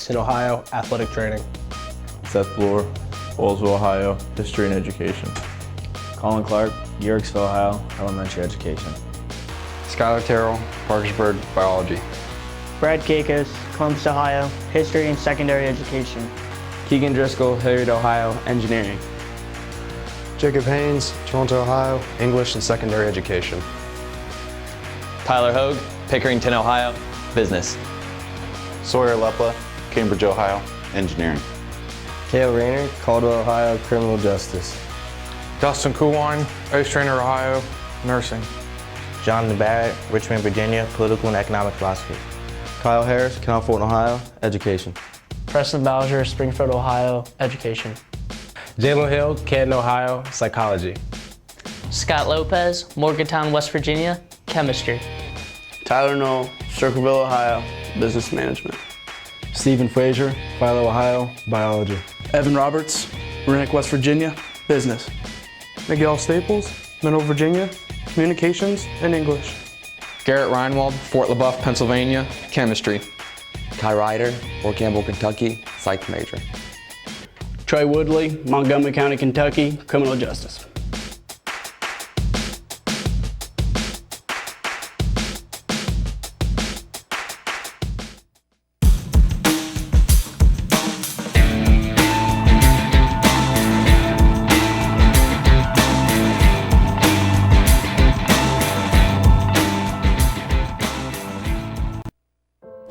Lexington, Ohio, athletic training. Seth Bloor, Wallsville, Ohio, history and education. Colin Clark, Yorksville, Ohio, elementary education. Skylar Terrell, Parkersburg, biology. Brad Kakos, Columbus, Ohio, history and secondary education. Keegan Driscoll, Hilliard, Ohio, engineering. Jacob Haynes, Toronto, Ohio, English and secondary education. Tyler Hogue, Pickerington, Ohio, business. Sawyer Lepla, Cambridge, Ohio, engineering. Cale Rayner, Caldwell, Ohio, criminal justice. Dustin Kuwine, Oaks Trainer, Ohio, nursing. John Barrett, Richmond, Virginia, political and economic philosophy. Kyle Harris, Count Fulton, Ohio, education. Preston Bowser, Springfield, Ohio, education. Jalen Hill, Canton, Ohio, psychology. Scott Lopez, Morgantown, West Virginia, chemistry. Tyler Knoll, Circleville, Ohio, business management. Stephen Frazier, Philo, Ohio, biology. Evan Roberts, Rennick, West Virginia, business. Miguel Staples, Middle Virginia, communications and English. Garrett Reinwald, Fort LaBeouf, Pennsylvania, chemistry. Ty Ryder, Fort Campbell, Kentucky, psych major. Trey Woodley, Montgomery County, Kentucky, criminal justice.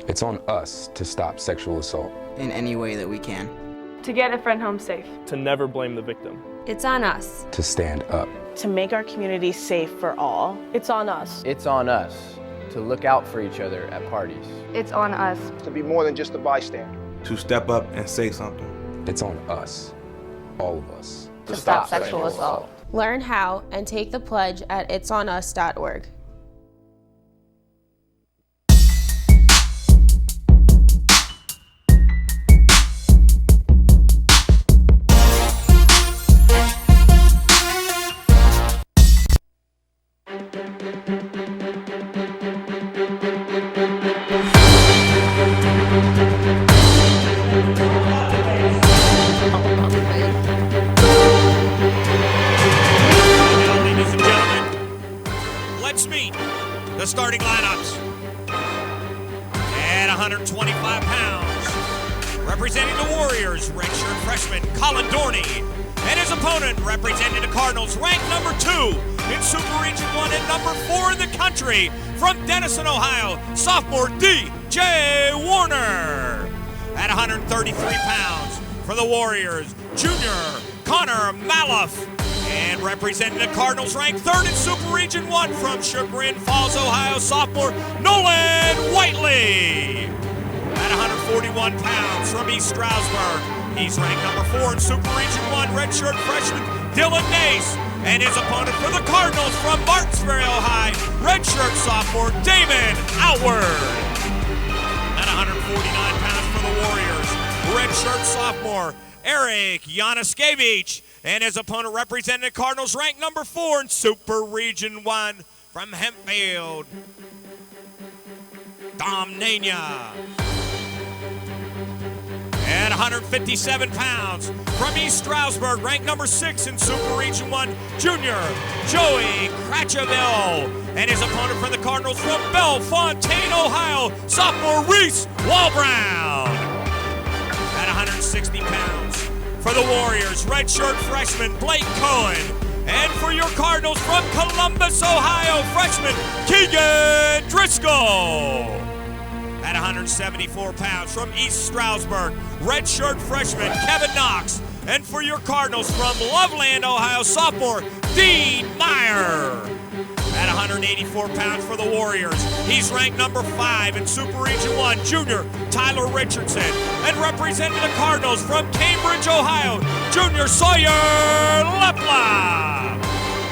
It's on us to stop sexual assault. In any way that we can. To get a friend home safe. To never blame the victim. It's on us. To stand up. To make our community safe for all. It's on us. It's on us to look out for each other at parties. It's on us. To be more than just a bystander. To step up and say something. It's on us, all of us. To stop sexual assault. Learn how and take the pledge at itsonus.org. The starting lineups at 125 pounds, representing the Warriors, redshirt freshman Colin Dorney, and his opponent representing the Cardinals, ranked number 2 in Super Region 1 and number 4 in the country, from Denison, Ohio, sophomore DJ Warner. At 133 pounds for the Warriors, junior Connor Maloff. And representing the Cardinals, ranked 3rd in Super Region 1 from Chagrin Falls, Ohio, sophomore Nolan Whiteley. At 141 pounds from East Stroudsburg, he's ranked number 4 in Super Region 1, redshirt freshman Dylan Nace. And his opponent for the Cardinals from Martinsville, Ohio, redshirt sophomore Damon Outward. At 149 pounds for the Warriors, redshirt sophomore Eric Yanaskevich. And his opponent representing the Cardinals, ranked number 4 in Super Region 1 from Hempfield, Dom Nania. At 157 pounds from East Stroudsburg, ranked number 6 in Super Region 1, junior Joey Cratcheville. And his opponent for the Cardinals from Bellefontaine, Ohio, sophomore Reese Walbrown. At 160 pounds for the Warriors, redshirt freshman Blake Cohen. And for your Cardinals from Columbus, Ohio, freshman Keegan Driscoll. At 174 pounds from East Stroudsburg, redshirt freshman Kevin Knox. And for your Cardinals from Loveland, Ohio, sophomore Dean Meyer. At 184 pounds for the Warriors, he's ranked number 5 in Super Region 1, junior Tyler Richardson. And representing the Cardinals from Cambridge, Ohio, junior Sawyer Lepla.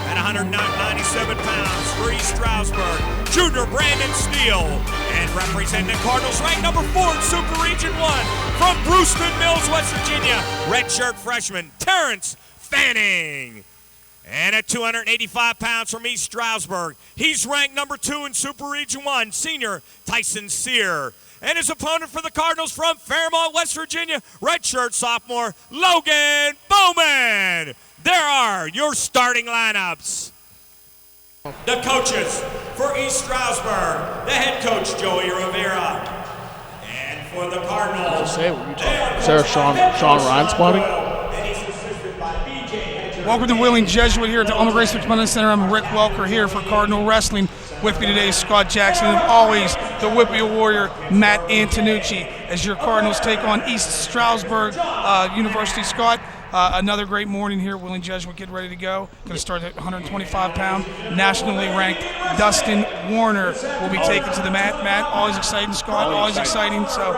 At 197 pounds for East Stroudsburg, junior Brandon Steele. And representing the Cardinals, ranked number 4 in Super Region 1, from Brewston Mills, West Virginia, redshirt freshman Terrence Fanning. And at 285 pounds from East Stroudsburg, he's ranked number 2 in Super Region 1, senior Tyson Sear. and his opponent for the Cardinals from Fairmont, West Virginia, redshirt sophomore Logan Bowman. There are your starting lineups. The coaches for East Stroudsburg, the head coach Joey Rivera. And for the Cardinals, is there Sean Ryan spotting? Welcome to Wheeling Jesuit here at the Alma Grace Men's Center. I'm Rick Welker here for Cardinal Wrestling. With me today is Scott Jackson, and always the Whippy Warrior Matt Antonucci as your Cardinals take on East Stroudsburg University. Scott, another great morning here at Wheeling Jesuit. Get ready to go. Going to start at 125-pound, nationally ranked Dustin Warner will be taken to the mat. Matt, always exciting. Scott, always exciting. So,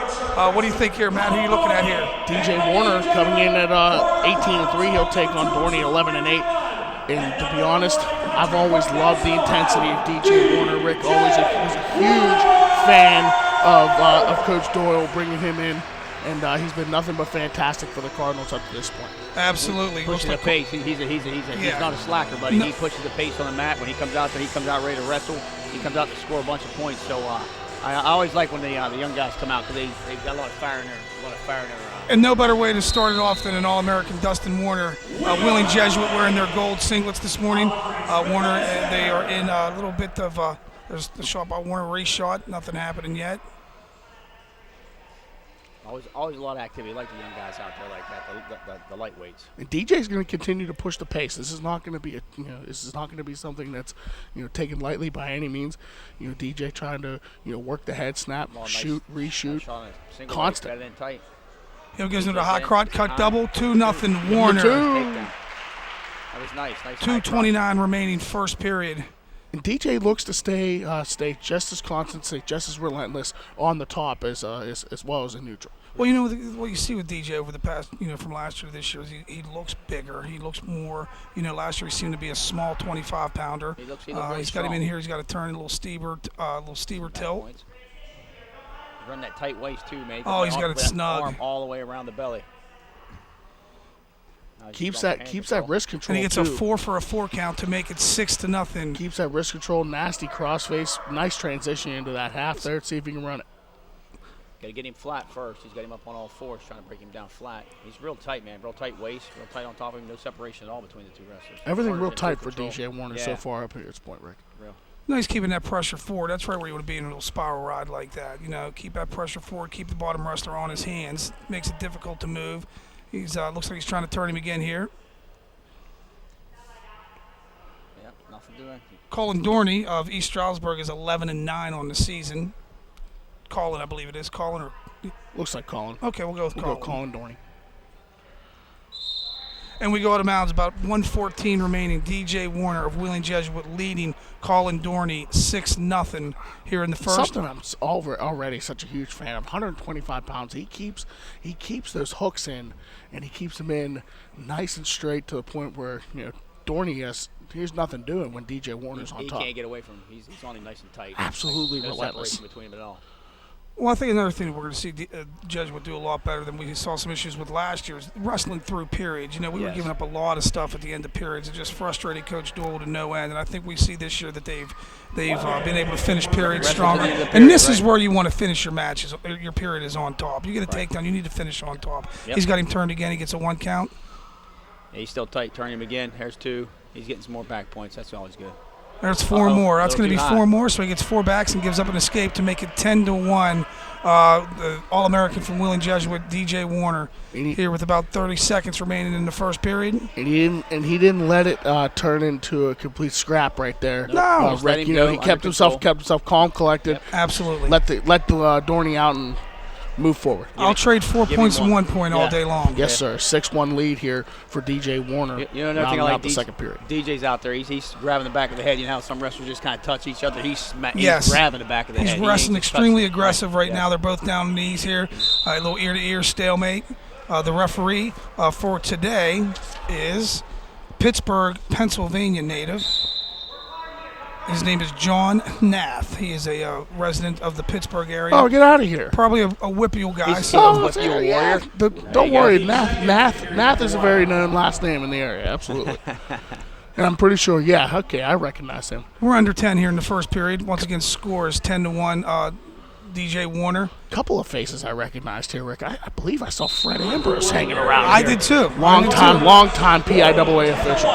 what do you think here, Matt? Who are you looking at here? DJ Warner coming in at 18-3. He'll take on Dorney 11-8. And to be honest, I've always loved the intensity of DJ Warner. Rick always was a huge fan of Coach Doyle, bringing him in. And he's been nothing but fantastic for the Cardinals up to this point. Absolutely. Pushing the pace. He's not a slacker, buddy. He pushes the pace on the mat. When he comes out there, he comes out ready to wrestle. He comes out to score a bunch of points. So I always like when the young guys come out because they've got a lot of fire in their And no better way to start it off than an All-American Dustin Warner. Wheeling Jesuit wearing their gold singlets this morning. Warner, they are in a little bit of there's the shot by Warner race shot. Nothing happening yet. Always a lot of activity. I like the young guys out there like that, the lightweights. And DJ's going to continue to push the pace. This is not going to be something that's taken lightly by any means. DJ trying to work the head snap, shoot, reshoot, constant. He gives him the hot cut double, 2-0 Warner. That was nice. 2:29 remaining first period. And DJ looks to stay just as constant, stay just as relentless on the top as well as in neutral. Well, what you see with DJ over the past, from last year to this year, is he looks bigger. He looks more, last year he seemed to be a small 25-pounder. He's got him in here. He's got to turn a little steeper tilt. Run that tight waist too, man. Oh, he's got it snug. Arm all the way around the belly. Keeps that wrist control. And he gets a 4 for a 4 count to make it 6-0. Keeps that wrist control, nasty crossface, nice transition into that half there. See if he can run it. Got to get him flat first. He's got him up on all fours, trying to break him down flat. He's real tight, man. Real tight waist, real tight on top of him. No separation at all between the two wrestlers. Everything real tight for DJ Warner so far up here at this point, Rick. Real. No, he's keeping that pressure forward. That's right where you want to be in a little spiral ride like that. Keep that pressure forward. Keep the bottom wrestler on his hands. Makes it difficult to move. He's looks like he's trying to turn him again here. Yeah, nothing doing. Colin Dorney of East Stroudsburg is 11-9 on the season. Colin, I believe it is. Colin or looks like Colin. Okay, we'll go with Colin. Go Colin Dorney. And we go out of bounds. About 1:14 remaining. DJ Warner of Wheeling Jesuit leading Colin Dorney 6-0 here in the first. Something I'm already such a huge fan of. 125 pounds. He keeps those hooks in, and he keeps them in nice and straight to the point where Dorney here's nothing doing when DJ Warner's on top. He can't get away from him. He's on him nice and tight. Absolutely no relentless. Separation between him at all. Well, I think another thing that we're going to see Jesuit do a lot better than we saw some issues with last year is wrestling through periods. We were giving up a lot of stuff at the end of periods. It just frustrated Coach Doyle to no end. And I think we see this year that they've been able to finish periods stronger. And this is where you want to finish your matches. Your period is on top. You get a takedown, you need to finish on top. Yep. He's got him turned again. He gets a 1 count. Yeah, he's still tight. Turn him again. There's 2. He's getting some more back points. That's always good. There's 4 more. That's going to be 4 more, so he gets 4 backs and gives up an escape to make it 10-1. The All-American from Wheeling Jesuit, DJ Warner, here with about 30 seconds remaining in the first period. And he didn't let it turn into a complete scrap right there. No, Rick, he kept himself calm, collected. Yep. Absolutely. Let the Dorney out and move forward. I'll trade 4 points and 1 point all day long. Yes, sir. 6-1 lead here for DJ Warner. Another thing I like the second period. DJ's out there. He's grabbing the back of the head. How some wrestlers just kind of touch each other. He's grabbing the back of the head. He's wrestling extremely aggressive right now. They're both down on knees here. A little ear-to-ear stalemate. The referee for today is Pittsburgh, Pennsylvania native. His name is John Nath. He is a resident of the Pittsburgh area. Oh, get out of here. Probably a Whippeal guy. He's still a Whippeal warrior. Don't worry. Nath is a very known last name in the area. Absolutely. And I'm pretty sure, I recognize him. We're under 10 here in the first period. Once again, score is 10-1. DJ Warner. Couple of faces I recognized here, Rick. I believe I saw Fred Ambrose hanging around I here. did too. Long time PIAA official.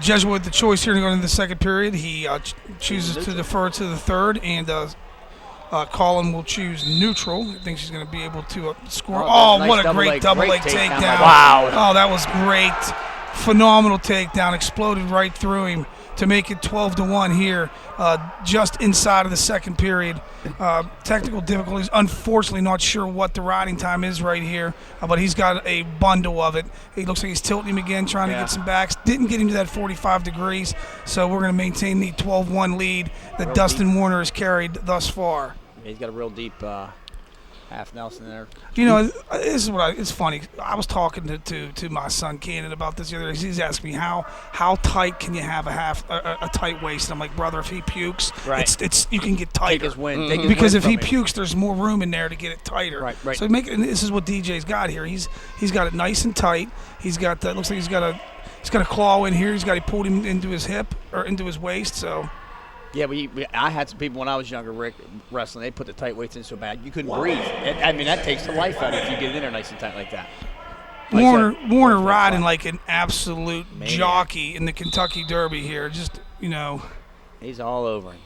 Jesuit with the choice here to go into the second period. He chooses to defer to the third, and Colin will choose neutral. I think she's going to be able to score. Nice what a great double leg takedown. Wow. Oh, that was great. Phenomenal takedown. Exploded right through him to make it 12-1 here, just inside of the second period. Technical difficulties. Unfortunately, not sure what the riding time is right here, but he's got a bundle of it. He looks like he's tilting him again, trying to get some backs. Didn't get him to that 45 degrees, so we're going to maintain the 12-1 lead that Dustin Warner has carried thus far. He's got a real deep half Nelson there. You know, this is what it's funny. I was talking to my son Cannon about this the other day. He's asking me how tight can you have a tight waist? And I'm like, brother, if he pukes, it's you can get tighter. Take his wind. Because if he pukes, there's more room in there to get it tighter. Right. So and this is what DJ's got here. He's got it nice and tight. He's got looks like he's got a claw in here. He pulled him into his hip or into his waist. So. Yeah, I had some people when I was younger, Rick, wrestling. They put the tight weights in so bad you couldn't breathe. I mean, that takes the life out if you get in there nice and tight like that. Warner riding like an absolute jockey in the Kentucky Derby here. Just, he's all over him.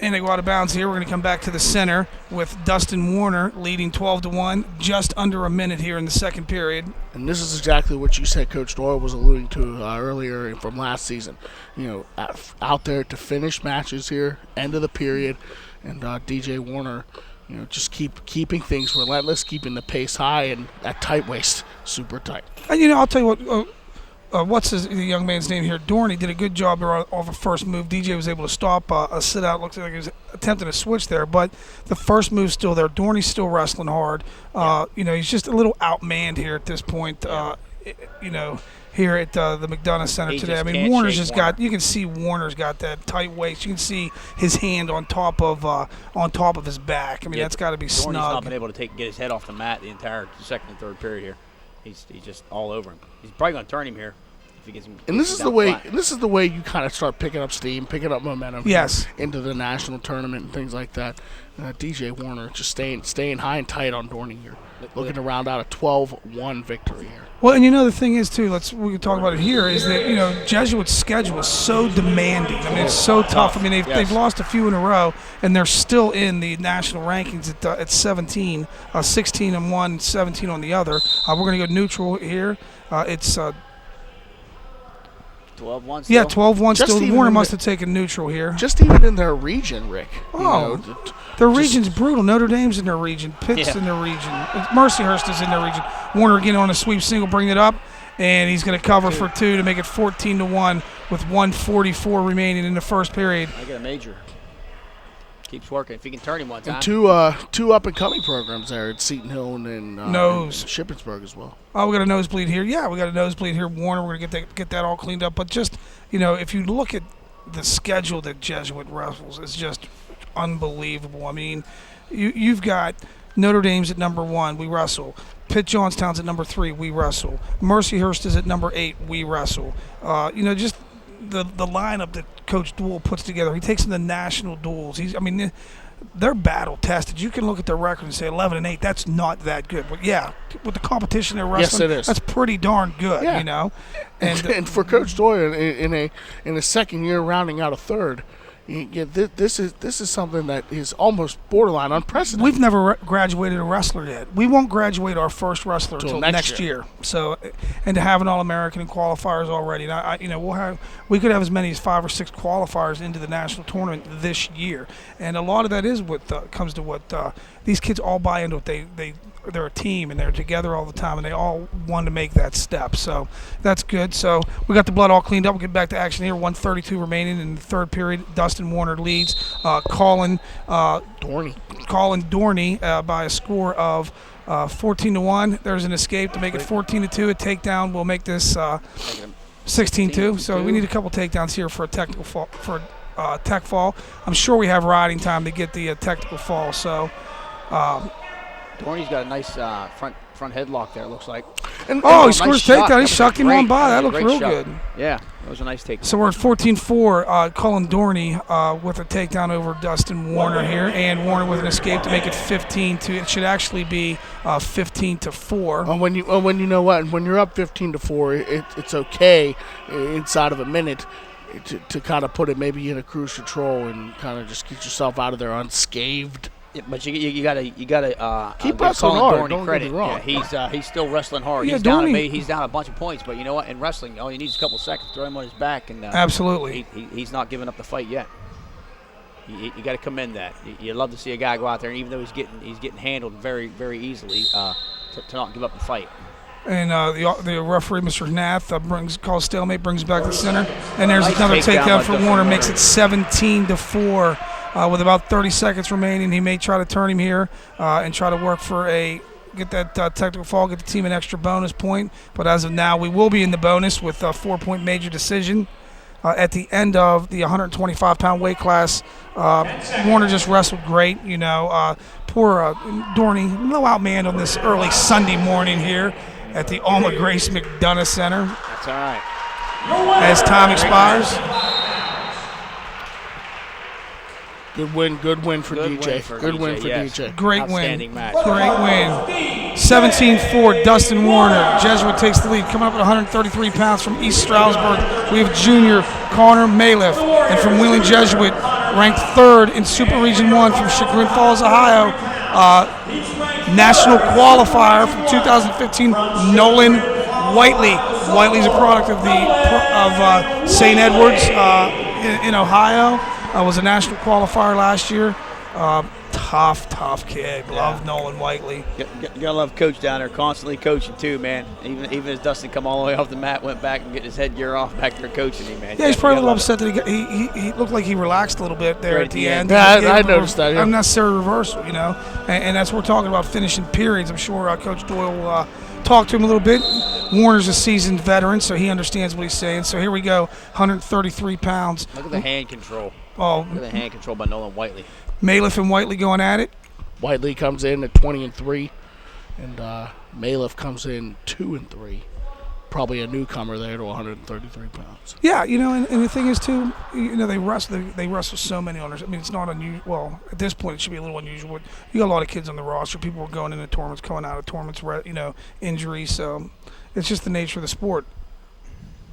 And they go out of bounds here. We're going to come back to the center with Dustin Warner leading 12-1, just under a minute here in the second period. And this is exactly what you said Coach Doyle was alluding to earlier from last season. Out there to finish matches here, end of the period, and DJ Warner, just keeping things relentless, keeping the pace high, and that tight waist super tight. And I'll tell you what. What's the young man's name here? Dorney did a good job off the first move. DJ was able to stop a sit out. Looked like he was attempting to switch there, but the first move's still there. Dorney's still wrestling hard. He's just a little outmanned here at this point. Here at the McDonough Center today. I mean, Warner's just got. You can see Warner's got that tight waist. You can see his hand on top of his back. I mean, that's got to be snug. Dorney's not been able to get his head off the mat the entire second and third period here. He's just all over him. He's probably going to turn him here if he gets him. And this is the way. This is the way you kind of start picking up steam, picking up momentum. Yes. Into the national tournament and things like that. DJ Warner just staying high and tight on Dorney here, looking to round out a 12-1 victory here. Well, and the thing is too. We can talk about it here. Is that Jesuit's schedule is so demanding. I mean, it's so tough. I mean, they've lost a few in a row, and they're still in the national rankings at 17, 16 on one, 17 on the other. We're going to go neutral here. It's 12-1 still? Yeah, 12-1 still. Warner must have taken neutral here. Just even in their region, Rick. Their region's brutal. Notre Dame's in their region. Pitt's in their region. Mercyhurst is in their region. Warner again on a sweep single, bring it up, and he's going to cover for two to make it 14-1 with 1:44 remaining in the first period. I get a major. Keeps working. If he can turn him one time. And two up-and-coming programs there at Seton Hill and Shippensburg as well. Oh, we got a nosebleed here. Yeah, we got a nosebleed here. Warner, we're going to get that all cleaned up. But just, if you look at the schedule that Jesuit wrestles, it's just unbelievable. I mean, you've got Notre Dame's at number 1, we wrestle. Pitt Johnstown's at number 3, we wrestle. Mercyhurst is at number 8, we wrestle. Just the lineup that Coach Duell puts together. He takes them to national duels. They're battle tested. You can look at their record and say 11-8. That's not that good. But yeah, with the competition they're wrestling, yes, it is. That's pretty darn good. Yeah. And for Coach Doyle in a second year, rounding out a third. This is something that is almost borderline unprecedented. We've never graduated a wrestler yet. We won't graduate our first wrestler until next year. So, and to have an All-American and qualifiers already, and we could have as many as 5 or 6 qualifiers into the national tournament this year. And a lot of that is what comes to what these kids all buy into. They're a team and they're together all the time, and they all want to make that step. So that's good. So we got the blood all cleaned up. We'll get back to action here. 1:32 remaining in the third period. Dustin Warner leads Colin Dorney by a score of 14-1. There's an escape to make it 14-2. A takedown will make this 16-2. So we need a couple takedowns here for a technical fall, tech fall. I'm sure we have riding time to get the technical fall. So. Dorney's got a nice front headlock there, it looks like. he scores takedown. He shucked him on by. That looked real good. Yeah, that was a nice takedown. So we're at 14-4. Cullen Dorney with a takedown over Dustin Warner here, and Warner with an escape to make it 15-2. It should actually be 15-4. And when you know what, when you're up 15-4, it's okay inside of a minute to kind of put it maybe in a cruise control and kind of just get yourself out of there unscathed. Yeah, but you gotta keep wrestling hard. Don't get me wrong. Yeah, he's still wrestling hard. Yeah, he's down a bunch of points, but you know what? In wrestling, all you need is a couple seconds. Throw him on his back, and absolutely, he's not giving up the fight yet. You got to commend that. You love to see a guy go out there, and even though he's getting handled very, very easily, to not give up the fight. And the referee, Mr. Nath, calls stalemate, brings back the center, and there's another takedown for Warner, makes it 17-4. With about 30 seconds remaining, he may try to turn him here and try to work for get that technical fall, get the team an extra bonus point. But as of now, we will be in the bonus with a 4-point major decision at the end of the 125-pound weight class. Warner just wrestled great. Poor Dorney, no outman on this early Sunday morning here at the Alma Grace McDonough Center. That's all right. As time expires. Good win for DJ. Good win for DJ. Great win. Match. Great win. 17-4, Dustin Warner. Jesuit takes the lead. Coming up at 133 pounds from East Stroudsburg, we have junior Connor Maliff. And from Wheeling Jesuit, ranked third in Super Region 1 from Chagrin Falls, Ohio, national qualifier from 2015, Nolan Whiteley. Whiteley's a product of St. Edwards in Ohio. Was a national qualifier last year. Tough kid. Love Nolan Whiteley. You gotta love Coach down there, constantly coaching too, man. Even as Dustin come all the way off the mat, went back and get his headgear off, back there coaching him, man. Yeah, he's probably a little upset that he looked like he relaxed a little bit there at the end. Yeah, I noticed that. Yeah. Unnecessary reversal, and that's what we're talking about, finishing periods. I'm sure Coach Doyle will talk to him a little bit. Warner's a seasoned veteran, so he understands what he's saying. So here we go, 133 pounds. Look at the hand control. Oh, look at the hand control by Nolan Whiteley. Maliff and Whiteley going at it. Whiteley comes in at 20-3, and Maliff comes in 2-3. Probably a newcomer there to 133 pounds. Yeah, and the thing is too, they wrestle so many owners. I mean, it's not unusual. Well, at this point, it should be a little unusual. You got a lot of kids on the roster. People are going into tournaments, coming out of tournaments, injuries. So it's just the nature of the sport.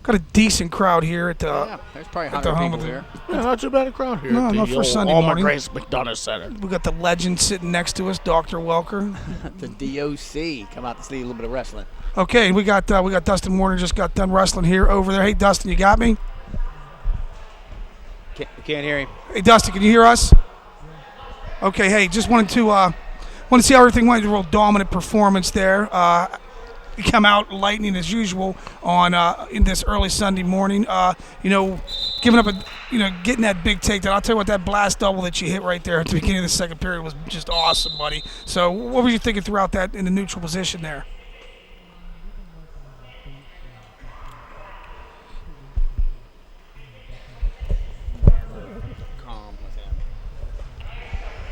Got a decent crowd here at the there's probably 100 people here. Yeah, not too bad a crowd here. No, not for Sunday morning. Alma Grace McDonough Center. We got the legend sitting next to us, Dr. Welker. The DOC come out to see a little bit of wrestling. Okay, we got Dustin Warner just got done wrestling here over there. Hey, Dustin, you got me? Can't hear him. Hey, Dustin, can you hear us? Okay, hey, just wanted to see how everything went. A real dominant performance there. You come out lightning as usual on in this early Sunday morning. Giving up getting that big takedown. I'll tell you what, that blast double that you hit right there at the beginning of the second period was just awesome, buddy. So, what were you thinking throughout that in the neutral position there?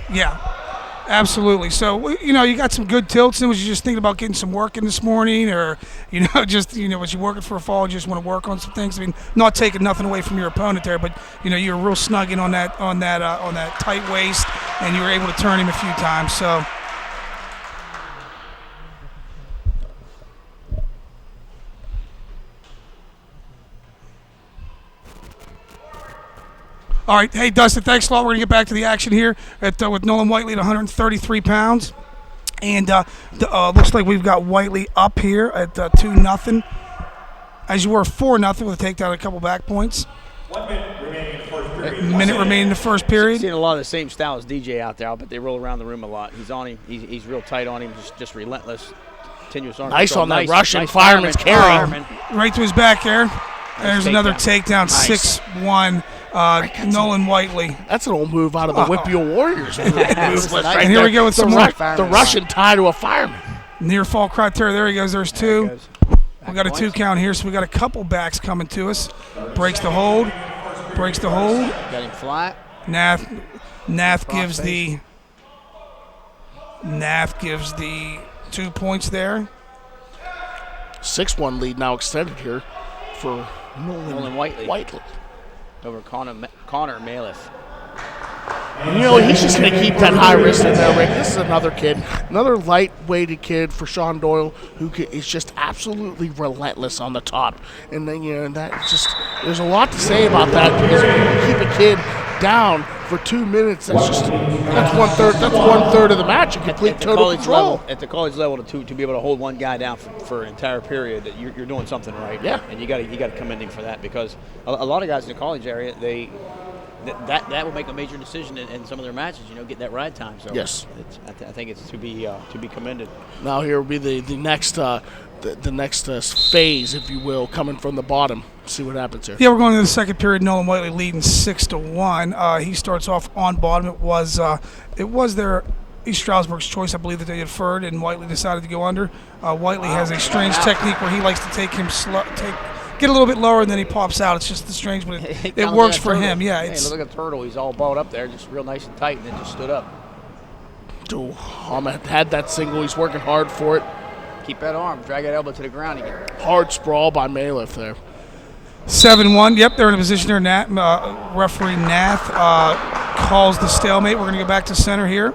Yeah, absolutely. So, you got some good tilts. And was you just thinking about getting some work in this morning, or, was you working for a fall? You just want to work on some things. I mean, not taking nothing away from your opponent there, but you were real snug in on that tight waist, and you were able to turn him a few times. So. All right, hey, Dustin, thanks a lot. We're going to get back to the action here with Nolan Whiteley at 133 pounds. And looks like we've got Whiteley up here at 2-0. As you were 4-0 with a takedown, a couple back points. 1 minute remaining in the first period. Minute remaining in the first period. Seeing a lot of the same style as DJ out there. I bet they roll around the room a lot. He's on him. He's real tight on him. Just relentless. Continuous arm nice control. On that Russian fireman's carry. Right to his back there. There's another takedown, nice. 6-1. Nolan Whiteley. That's an old move out of the WJU Warriors. And here we go with some more. The Russian tie to a fireman. Near fall criteria. There he goes. There's two. We got a 2 count here, so we got a couple backs coming to us. Breaks the hold. Got him flat. Nath gives the 2 points there. 6-1 lead now extended here for Nolan Whiteley. Over Connor Maliff. You know, he's just going to keep that high wrist in there, Rick. This is another kid, another light-weighted kid for Sean Doyle, who is just absolutely relentless on the top. And then, that just, there's a lot to say about that, because if you keep a kid down for 2 minutes, that's one third of the match in complete total control. At the college level, to be able to hold one guy down for an entire period, that you're doing something right. Yeah. And you got to commend him for that, because a lot of guys in the college area, that will make a major decision in some of their matches. Get that ride time. So yes, I think it's to be commended. Now here will be the next phase, if you will, coming from the bottom. See what happens here. Yeah, we're going to the second period. Nolan Whiteley leading 6-1. He starts off on bottom. It was their East Stroudsburg's choice, I believe, that they deferred, and Whiteley decided to go under. Whiteley has a strange technique where he likes to take him get a little bit lower, and then he pops out. It's just strange, but it works for him. Yeah, look at the turtle. He's all balled up there, just real nice and tight, and then just stood up. Ahmed had that single. He's working hard for it. Keep that arm. Drag that elbow to the ground again. Hard sprawl by Maliff there. 7-1. Yep, they're in a position there. Referee Nath calls the stalemate. We're going to go back to center here.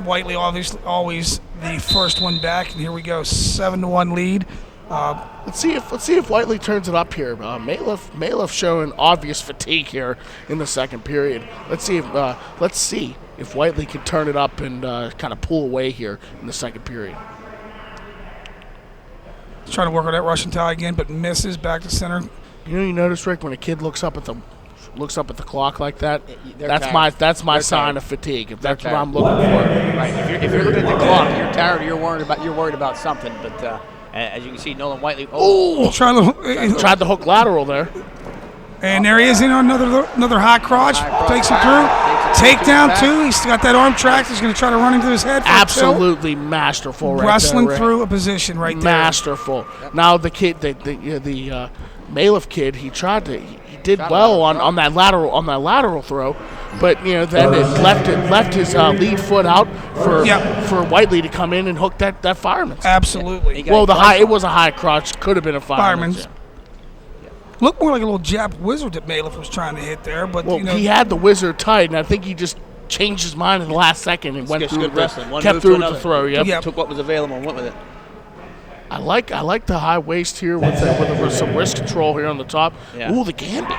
Whiteley obviously always the first one back, and here we go. 7-1 lead. Let's see if Whiteley turns it up here. Maliff showing obvious fatigue here in the second period. Let's see if Whiteley can turn it up and kind of pull away here in the second period. He's trying to work on that Russian tie again, but misses. Back to center. You notice, Rick, when a kid looks up at the clock like that, that's my sign of fatigue. If that's what I'm looking for. Right. If you're looking at the clock, you're tired. You're worried about something. But as you can see, Nolan Whiteley. Tried the hook lateral there. And there he is, another high crotch. Takes him through. Takedown too. He's got that arm tracked. He's going to try to run into his head. Absolutely masterful. Wrestling through a position right there. Masterful. Now the kid, the Maliff kid, he did well on that lateral throw, but then it left his lead foot out for Whiteley to come in and hook that fireman's. Absolutely. Well, it was a high crotch. Could have been a fireman's. Yeah. Looked more like a little Jap wizard that Maliff was trying to hit there, but he had the wizard tight, and I think he just changed his mind in the last second and kept through with the throw. Yep. Took what was available and went with it. I like the high waist here with some wrist control here on the top. Yeah. Ooh, the Gamby.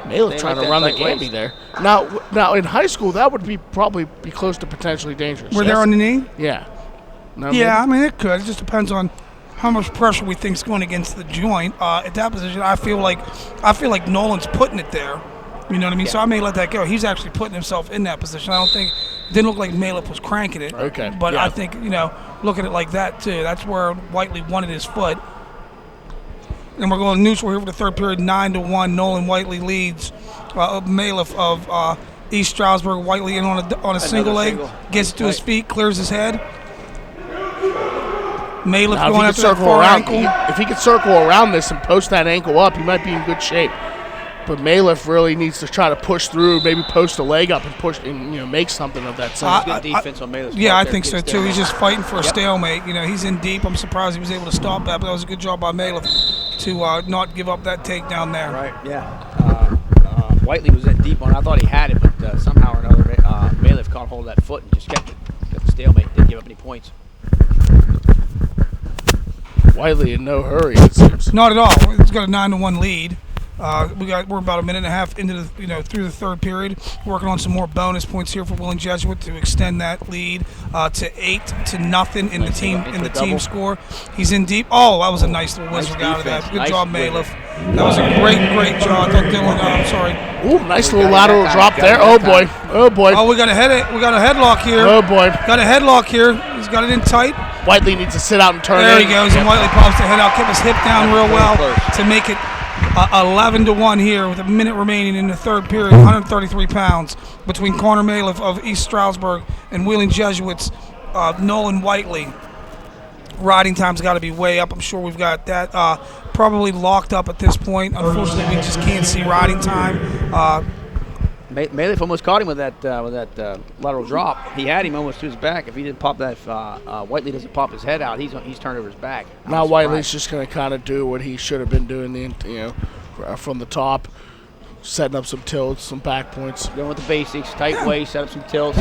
Maliff trying to run the Gamby there. Now in high school that would probably be close to potentially dangerous. Were they on the knee? Yeah. I mean it could. It just depends on how much pressure we think is going against the joint. At that position, I feel like Nolan's putting it there. You know what I mean? Yeah. So I may let that go. He's actually putting himself in that position. I don't think it didn't look like Maliff was cranking it. Okay. But I think, look at it like that too. That's where Whiteley wanted his foot. And we're going neutral here for the third period, 9-1. Nolan Whiteley leads Maliff of East Stroudsburg. Whiteley in on a single leg, gets to his feet, clears his head. Maliff going after that far ankle. If he could circle around this and post that ankle up, he might be in good shape. But Maliff really needs to try to push through, maybe post a leg up and push and make something of that. Good defense on Maliff's Yeah, I think so too. He's just fighting for a stalemate. He's in deep. I'm surprised he was able to stop that, but that was a good job by Maliff to not give up that takedown there. Right. Yeah. Whiteley was in deep on. I thought he had it, but somehow or another, Maliff caught hold of that foot and just kept it. Kept the stalemate. Didn't give up any points. Whiteley in no hurry, it seems. Not at all. He's got a 9-1 lead. We're about a minute and a half into the through the third period. Working on some more bonus points here for Willing Jesuit to extend that lead to 8-0 in the team score. He's in deep. Oh, that was a nice little wizard out of that. Good job, Maliff. That was a great job. I thought Dylan. I'm sorry. Ooh, nice little lateral drop there. Oh boy. Oh, we got a headlock here. Oh boy. Got a headlock here. He's got it in tight. Whiteley needs to sit out and turn. There he goes, and Whiteley pops the head out, kept his hip down real well to make it 11-1 here with a minute remaining in the third period. 133 pounds between Connor Maliff of East Stroudsburg and Wheeling Jesuits Nolan Whiteley. Riding time's got to be way up. I'm sure we've got that probably locked up at this point. Unfortunately, we just can't see riding time. Malef almost caught him with that lateral drop. He had him almost to his back. If he didn't pop that, Whiteley doesn't pop his head out, he's turned over his back. Now Whiteley's just going to kind of do what he should have been doing, from the top, setting up some tilts, some back points. Going with the basics, tight waist, set up some tilts.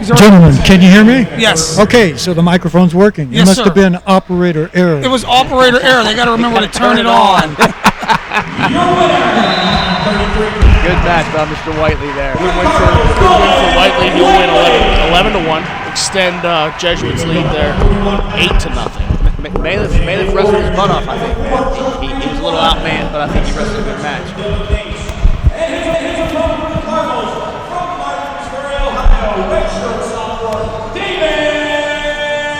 Gentlemen, can you hear me? Yes. Okay, so the microphone's working. Yes, it must sir. have been operator error. It was operator error. They got to remember to turn it on. Good match by Mr. Whiteley there. Good win for Whiteley. He'll win 11-1. Extend Jesuits' lead there, 8-0. Malef wrestled his butt off, I think. He was a little outmanned, but I think he wrestled a good match.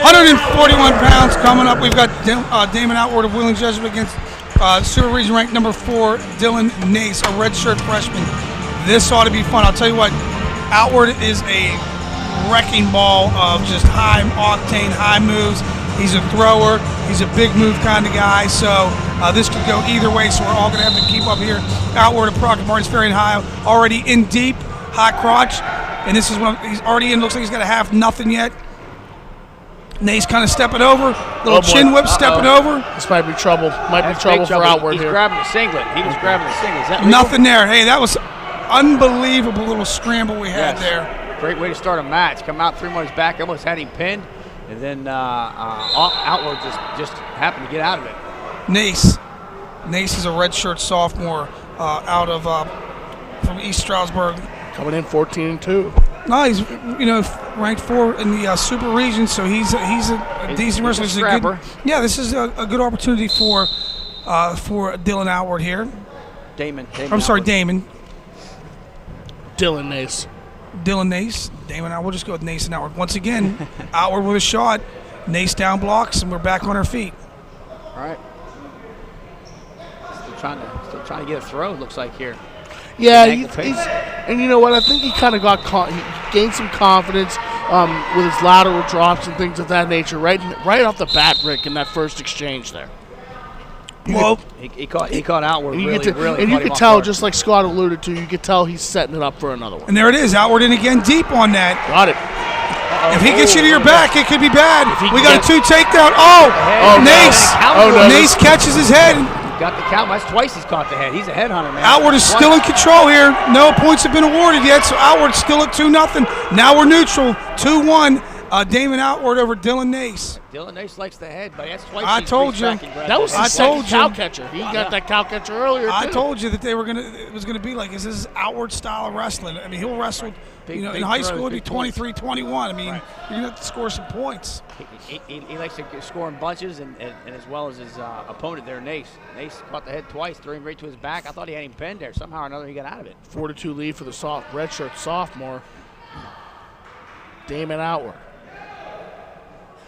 141 pounds coming up. We've got Damon Outward of Wheeling Jesuit against Super Region ranked number 4, Dylan Nace, a redshirt freshman. This ought to be fun. I'll tell you what, Outward is a wrecking ball of just high octane, high moves. He's a thrower. He's a big move kind of guy. So this could go either way. So we're all going to have to keep up here. Outward of Proctor Martins Ferry and Ohio, already in deep, high crotch. And this is when he's already in. Looks like he's got a half nothing yet. Nace kind of stepping over, little chin whip stepping over. This might be trouble. Might be trouble for Outward here. He's grabbing the singlet. He was grabbing the singlet. Is that legal? Nothing there. Hey, that was unbelievable little scramble we had there. Great way to start a match. Come out, threw him on his back, almost had him pinned, and then Outward just happened to get out of it. Nace is a redshirt sophomore out of from East Stroudsburg. Coming in 14-2. No, he's ranked 4 in the Super Region, so he's a decent wrestler. He's a scrapper. This is a good opportunity for Dylan Outward here. Damon. Damon. Dylan Nace. Damon Outward. We'll just go with Nace and Outward. Once again, Outward with a shot. Nace down blocks, and we're back on our feet. All right. Still trying to get a throw, it looks like here. Yeah, and you know what? I think he kind of he gained some confidence with his lateral drops and things of that nature right off the bat, Rick, in that first exchange there. Well, he caught Outward really, and you could tell, just like Scott alluded to, you could tell he's setting it up for another one. And there it is, Outward in again, deep on that. Got it. If he gets you to your back, it could be bad. We got a 2 takedown. Nace catches his head. Got the count. That's twice he's caught the head. He's a headhunter, man. Outward is still in control here. No points have been awarded yet, so Outward's still at 2-0. Now we're neutral, 2-1. Damon Outward over Dylan Nace. Dylan Nace likes the head, but that's twice. I told you. That was his second cow catcher. He got that cow catcher earlier. I told you that it was gonna be like this is Outward style of wrestling. I mean, he'll wrestle. In high school it'd be 23-21. I mean, you're gonna have to score some points. He likes to score in bunches, and as well as his opponent there, Nace. Nace caught the head twice, threw him right to his back. I thought he had him pinned there. Somehow or another, he got out of it. 4-2 lead for the redshirt sophomore, Damon Outward.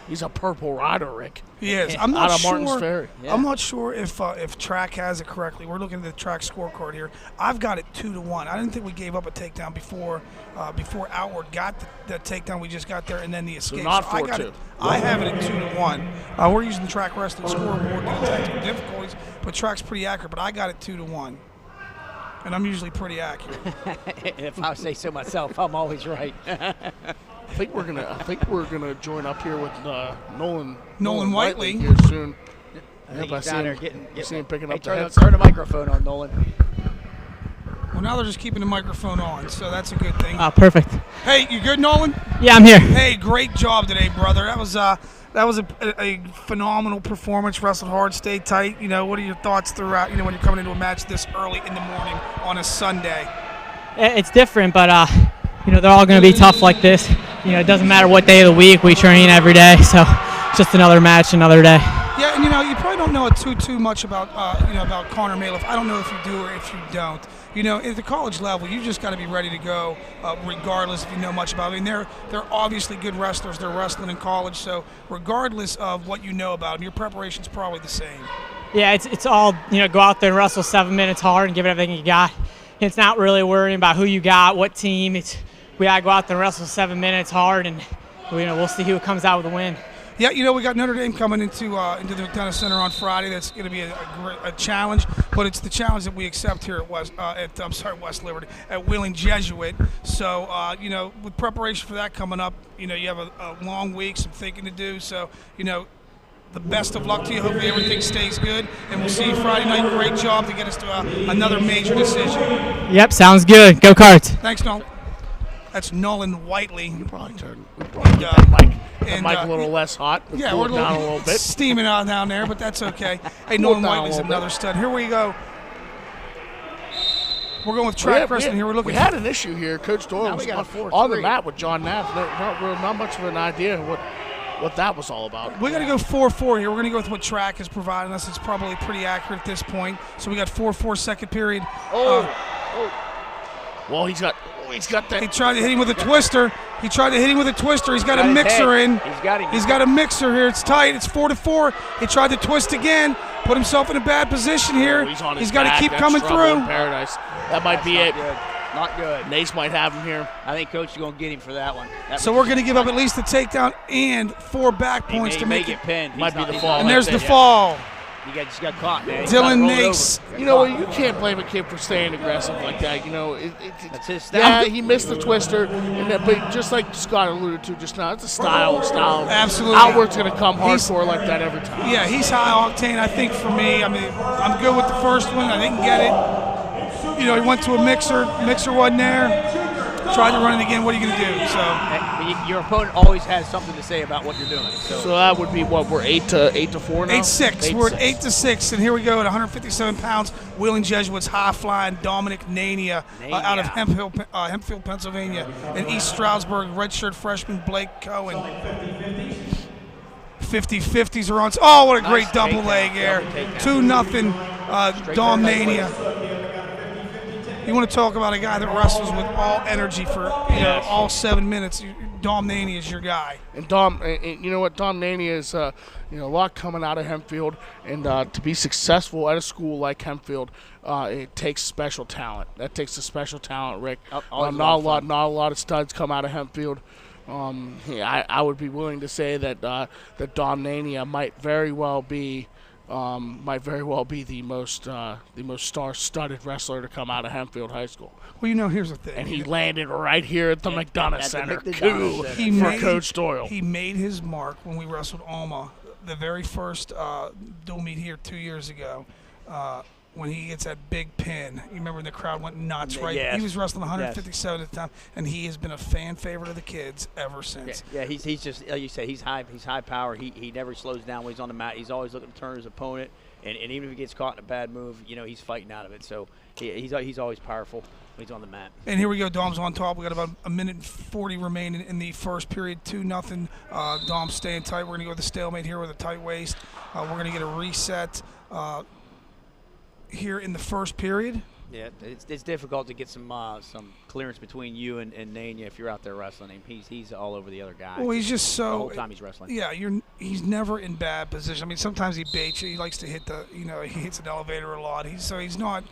He's a purple rider, Rick. He is. I'm not out of sure. Martins Ferry. Yeah. I'm not sure if track has it correctly. We're looking at the track scorecard here. I've got it 2-1. I didn't think we gave up a takedown before Outward got the takedown we just got there, and then the escape. So not 4-2. I have it at 2-1. We're using the track wrestling scoreboard due to technical difficulties, but track's pretty accurate. But I got it 2-1, and I'm usually pretty accurate. If I say so myself, I'm always right. I think we're gonna join up here with Nolan Whiteley here soon. Yep, I see him picking up the headset. Turn the microphone on, Nolan. Well, now they're just keeping the microphone on, so that's a good thing. Perfect. Hey, you good, Nolan? Yeah, I'm here. Hey, great job today, brother. That was a phenomenal performance. Wrestled hard, stayed tight. What are your thoughts throughout? When you're coming into a match this early in the morning on a Sunday. It's different, but they're all going to be tough like this. It doesn't matter what day of the week, we train every day, so it's just another match, another day. Yeah, and you probably don't know too much about about Connor Malef. I don't know if you do or if you don't. At the college level, you just got to be ready to go, regardless if you know much about it. I mean, they're obviously good wrestlers. They're wrestling in college, so regardless of what you know about them, your preparation's probably the same. Yeah, it's all go out there and wrestle 7 minutes hard and give it everything you got. It's not really worrying about who you got, what team. We gotta go out there and wrestle 7 minutes hard, and we'll see who comes out with a win. Yeah, we got Notre Dame coming into the McDonough Center on Friday. That's going to be a challenge, but it's the challenge that we accept here at West Liberty at Wheeling Jesuit. So, with preparation for that coming up, you have a long week, some thinking to do. So, the best of luck to you. Hopefully everything stays good, and we'll see you Friday night. Great job to get us to another major decision. Yep, sounds good. Go Cards. Thanks, Nolan. That's Nolan Whiteley. You probably turn the mic a little less hot. Yeah, cool we're it down a little bit. steaming out down there, but that's okay. Hey, Nolan Whiteley's another stud. Here we go. We're going with track wrestling here. We had an issue here. Coach Doyle was on the mat with John Nath. Not much of an idea what that was all about. We're going to go 4-4 here. We're going to go with what track is providing us. It's probably pretty accurate at this point. So we got 4-4 second period. Well, he's got that. He tried to hit him with a twister. He's got a mixer in. He's got a mixer here. It's tight. It's 4-4. He tried to twist again. Put himself in a bad position here. He's got to keep coming through. Paradise. That might be it. Not good. Nace might have him here. I think Coach is going to get him for that one. So we're going to give up at least a takedown and 4 back points to make it. Pinned. Might be the fall. And there's the fall. He just got caught, man. Dylan Nace. You can't blame a kid for staying aggressive like that. That's his style. Yeah, he missed the twister, but just like Scott alluded to just now, it's a style. Absolutely. Outward's going to come hardcore like that every time. Yeah, he's high octane. I think for me, I'm good with the first one. I didn't get it. He went to a mixer. Mixer wasn't there. Tried to run it again. What are you going to do? So your opponent always has something to say about what you're doing. So that would be what we're 8-4 now. 8-6. We're at 8-6, and here we go at 157 pounds. Wheeling Jesuits high flying Dominic Nania out of Hempfield, Pennsylvania, and East Stroudsburg redshirt freshman Blake Cohen. 50-50s are on. Oh, what a great double leg here. 2-0. Dom Nania. You want to talk about a guy that wrestles with all energy for all 7 minutes. Dom Nania is your guy. And Dom, you know what? Dom Nania is a lot coming out of Hempfield, and to be successful at a school like Hempfield, it takes special talent. That takes a special talent, Rick. Not a lot of studs come out of Hempfield. I would be willing to say that Dom Nania might very well be the most star-studded wrestler to come out of Hempfield High School. Well, here's the thing. And he landed right here at the McDonough Center. For Coach Doyle. He made his mark when we wrestled Alma, the very first dual meet here 2 years ago. When he gets that big pin, you remember the crowd went nuts, right? Yes. He was wrestling 157 at the time, and he has been a fan favorite of the kids ever since. Yeah, he's just, like you say, he's high power. He never slows down when he's on the mat. He's always looking to turn his opponent, and even if he gets caught in a bad move, he's fighting out of it. So he's always powerful when he's on the mat. And here we go. Dom's on top. We got about a minute and 40 remaining in the first period. 2-0. Dom staying tight. We're gonna go with a stalemate here with a tight waist. We're gonna get a reset. Here in the first period. Yeah, it's difficult to get some clearance between you and Nania if you're out there wrestling him. He's all over the other guy. Well, he's just so the whole time he's wrestling. Yeah, he's never in bad position. I mean, sometimes he baits you. He likes to hit he hits an elevator a lot. He's not.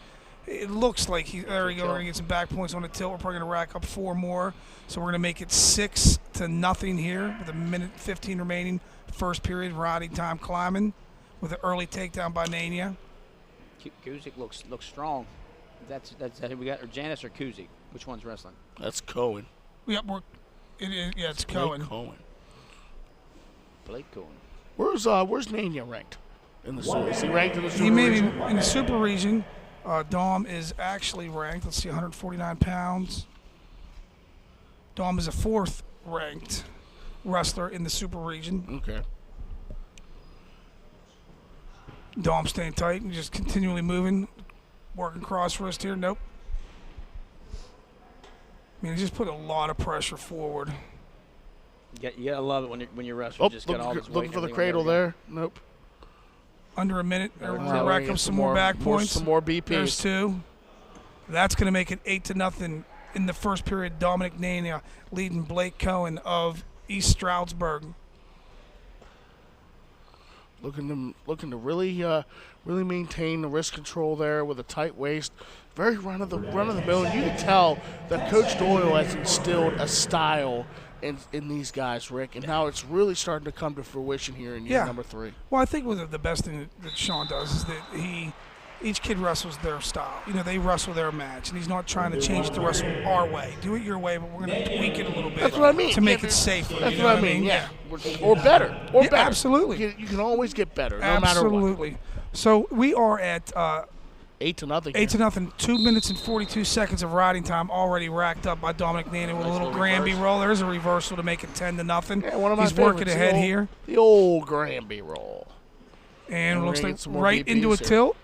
It looks like there we go. We're gonna get some back points on the tilt. We're probably gonna rack up 4 more. So we're gonna make it 6-0 here with a minute 15 remaining. First period, riding time climbing with an early takedown by Nania. Kuzik looks strong. That's we got or Janice or Kuzik. Which one's wrestling? That's Cohen. Yep, it's Cohen. Blake Cohen. Where's Nania ranked in the super? Is he ranked in the super? He may be in the super region. Dom is actually ranked. Let's see, 149 pounds. Dom is a 4th ranked wrestler in the super region. Okay. Dom staying tight and just continually moving, working cross wrist here. Nope. I mean, he just put a lot of pressure forward. You gotta love it when you're wrestling. Just got all this weight looking for the cradle there. Nope. Under a minute. We're gonna rack up some more back points. Some more BPs. There's 2. That's gonna make it 8-0 in the first period. Dominic Nania leading Blake Cohen of East Stroudsburg. Looking to really maintain the wrist control there with a tight waist. Very run of the mill. And you can tell that Coach Doyle has instilled a style in these guys, Rick, and now it's really starting to come to fruition here in year number 3. Well, I think the best thing that Sean does is that each kid wrestles their style. They wrestle their match, and he's not trying to change the wrestle our way. Do it your way, but we're going to tweak it a little bit. That's what I mean. To make it sasafer. That's what I mean. Yeah. Or better. Absolutely. You can always get better, no matter what. Absolutely. So we are at 8-0. 8-0. 2 minutes and 42 seconds of riding time already racked up by Dominic Nana with a little Granby roll. There's a reversal to make it 10-0. Yeah, one of my He's working favorites, ahead here. The old Granby roll. And it looks like some more right DPs into a here. tilt.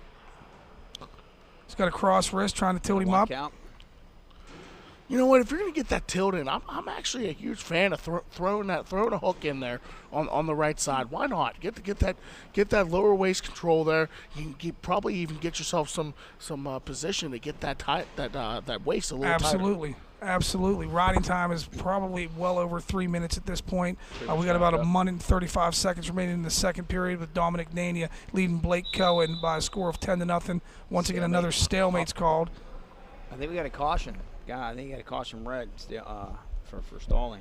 He's got a cross wrist trying to tilt him up. Count. You know what? If you're going to get that tilt in, I'm actually a huge fan of throwing a hook in there on the right side. Why not? Get that lower waist control there. You can probably even get yourself some position to get that waist a little tighter. Absolutely. Riding time is probably well over 3 minutes at this point. We got about a minute and 35 seconds remaining in the second period with Dominic Nania leading Blake Cohen by a score of 10-0. Once again, another stalemate's called. I think we got a caution. I think you got a caution red for stalling.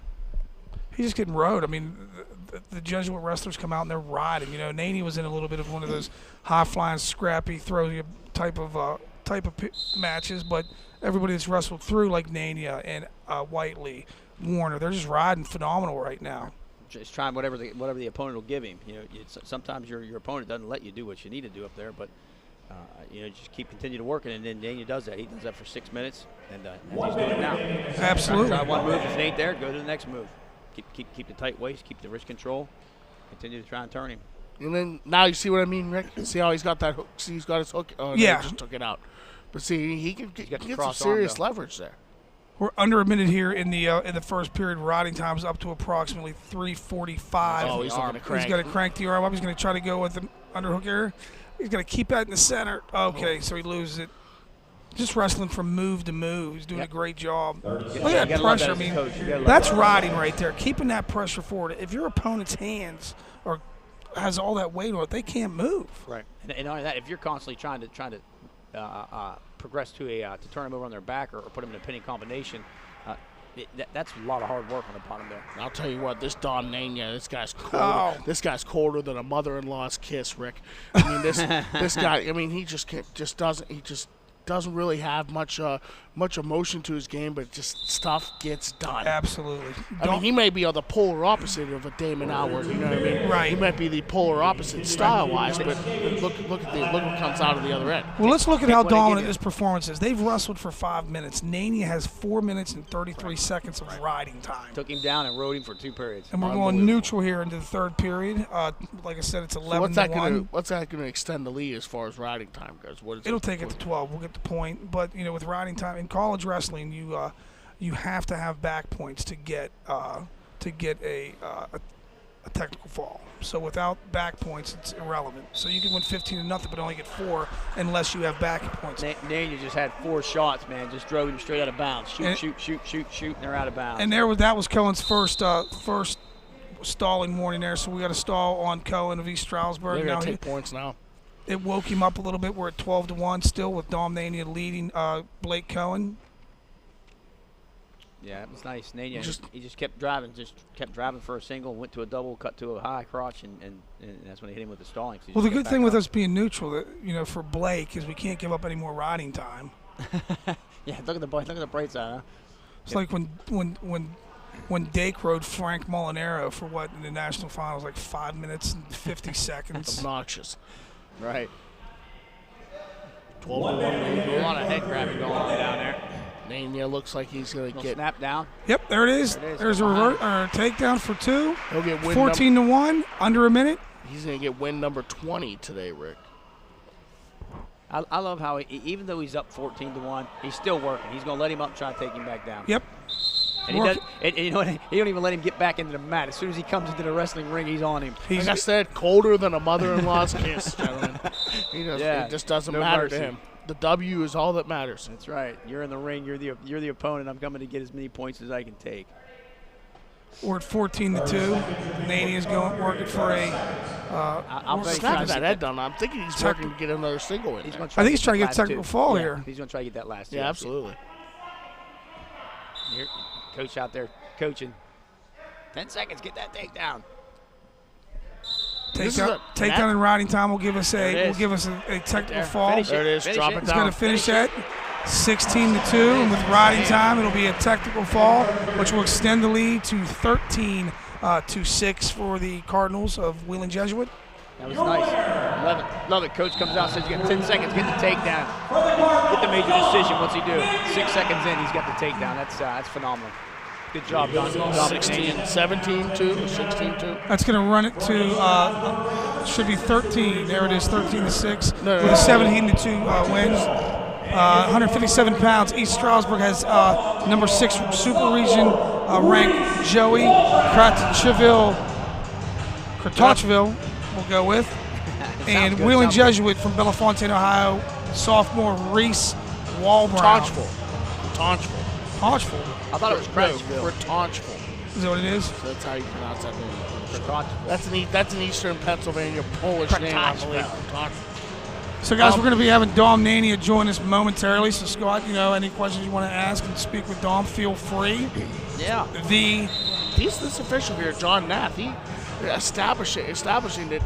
He's just getting rode. I mean, the Jesuit wrestlers come out and they're riding. Naney was in a little bit of one of those high-flying, scrappy, throw type of matches, but everybody that's wrestled through, like Nania and Whiteley, Warner, they're just riding phenomenal right now. Just trying whatever the opponent will give him. Sometimes your opponent doesn't let you do what you need to do up there, but just continue to work it, and then Daniel does that. He does that for 6 minutes, and he's doing it now. Absolutely. Try one move. If it ain't there, go to the next move. Keep the tight waist, keep the wrist control, continue to try and turn him. And then now you see what I mean, Rick? See how he's got that hook? See, he's got his hook. Oh, no, yeah. He just took it out. But see, he can get some arm, serious leverage there. We're under a minute here in the first period. Riding time's up to approximately 3:45. Oh, he's looking to crank. He's going to crank the arm up. He's going to try to go with an underhook here. He's going to keep that in the center. Okay, so he loses it. Just wrestling from move to move. He's doing a great job. Look at that pressure. I mean, that's riding right there. Keeping that pressure forward. If your opponent's hands has all that weight on it, they can't move. Right. And on that, if you're constantly trying to progress to turn them over on their back or put them in a pinning combination, that's a lot of hard work on the bottom there. I'll tell you what, this Don Nania, this guy's colder. Oh. This guy's colder than a mother-in-law's kiss, Rick. I mean, this guy. I mean, he just doesn't really have much emotion to his game, but just stuff gets done. Absolutely. I mean, he may be on the polar opposite of a Damon Howard. You know what I mean? Right. He might be the polar opposite style-wise, but look what comes out of the other end. Well, let's look at how dominant this performance is. They've wrestled for 5 minutes. Nania has 4 minutes and 33 seconds of riding time. Took him down and rode him for 2 periods. And we're going neutral here into the third period. Like I said, it's 11-1. What's that going to extend the lead as far as riding time goes? It'll take it to 12. We'll get the point. But with riding time in college wrestling, you have to have back points to get a technical fall. So without back points, it's irrelevant. So you can win 15-0, but only get 4 unless you have back points. Nania just had 4 shots, man. Just drove him straight out of bounds. Shoot, and they're out of bounds. And that was Cohen's first stalling warning there. So we got a stall on Cohen of East Stroudsburg. They're going to take points now. It woke him up a little bit. We're at 12-1 still with Dom Nania leading Blake Cohen. Yeah, it was nice. Nania, he just kept driving for a single, went to a double, cut to a high crotch, and that's when he hit him with the stalling. So well, the good thing with us being neutral, for Blake, is we can't give up any more riding time. Yeah, look at the bright side, huh? It's like when Dake rode Frank Molinaro for in the national finals, like 5 minutes and 50 seconds. Obnoxious. Right. 12-1. A lot of head grabbing going on down there. Nania looks like he's going to get snap down. Yep, there it is. There's a takedown for 2. He'll get win 14-1, under a minute. He's going to get win number 20 today, Rick. I love how even though he's up 14-1, he's still working. He's going to let him up and try to take him back down. Yep. And you know what? He don't even let him get back into the mat. As soon as he comes into the wrestling ring, he's on him. Like I said, colder than a mother-in-law's kiss, gentlemen. It just doesn't matter to him. The W is all that matters. That's right. You're in the ring. You're the opponent. I'm coming to get as many points as I can take. We're at 14-2. Nania's working for a. I'll snap that head down. I'm thinking he's working to get another single in. I think he's trying to get a technical fall here. He's going to try to get that last. Yeah, absolutely. Here, coach out there coaching. 10 seconds, get that takedown. Takedown and riding time will give us a technical fall. There it is. Drop it down. He's going to finish that 16-2, and with riding time, it'll be a technical fall, which will extend the lead to 13-6 for the Cardinals of Wheeling Jesuit. That was nice. Love it. Love it. Coach comes out, says you got 10 seconds, get the takedown. Get the major decision. What's he do? 6 seconds in, he's got the takedown. That's phenomenal. Good job, Don. 17-2, 16-2. That's going to run it to should be 13. There it is, 13-6 with a 17-2 win. 157 pounds. East Stroudsburg has number 6 Super Region ranked Joey Kratachville. We'll go with, and Wheeling Jesuit from Bellefontaine, Ohio, sophomore Reese Walbrown. Taunchville. I thought it was Cratchville. Taunchville. Is that what it is? So that's how you pronounce that name. That's an Eastern Pennsylvania Polish name, I believe. So, guys, we're going to be having Dom Nania join us momentarily. So, Scott, any questions you want to ask and speak with Dom, feel free. Yeah. He's this official here, John Nath. He establishing that,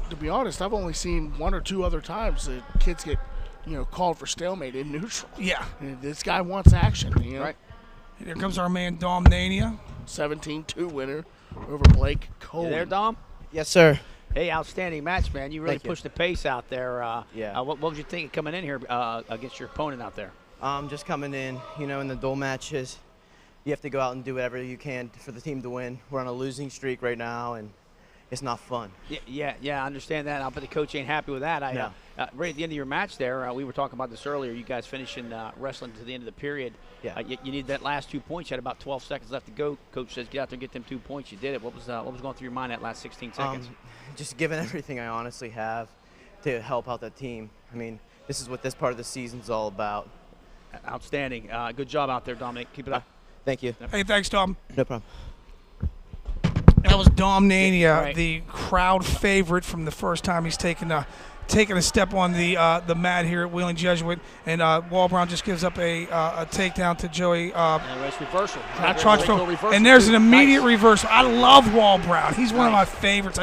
to be honest, I've only seen 1 or 2 other times that kids get, called for stalemate in neutral. Yeah. And this guy wants action, Right. Here comes our man, Dom Nania. 17-2 winner over Blake Cole. You there, Dom? Yes, sir. Hey, outstanding match, man. You really pushed the pace out there. Yeah. What was you thinking coming in here against your opponent out there? Just coming in, in the dual matches, you have to go out and do whatever you can for the team to win. We're on a losing streak right now, and it's not fun. Yeah, I understand that. I'll bet the coach ain't happy with that. No. Right at the end of your match there, we were talking about this earlier. You guys finishing wrestling to the end of the period. Yeah. You need that last 2 points. You had about 12 seconds left to go. Coach says, get out there and get them 2 points. You did it. What was going through your mind that last 16 seconds? Just giving everything I honestly have to help out that team. I mean, this is what this part of the season's all about. Outstanding. Good job out there, Dominic. Keep it up. Thank you. Hey, thanks, Dom. No problem. That was Dom Nania, the crowd favorite from the first time he's taken a step on the mat here at Wheeling Jesuit, and Walbrown just gives up a takedown to Joey. Reversal. And there's an immediate reversal. I love Walbrown. He's one of my favorites.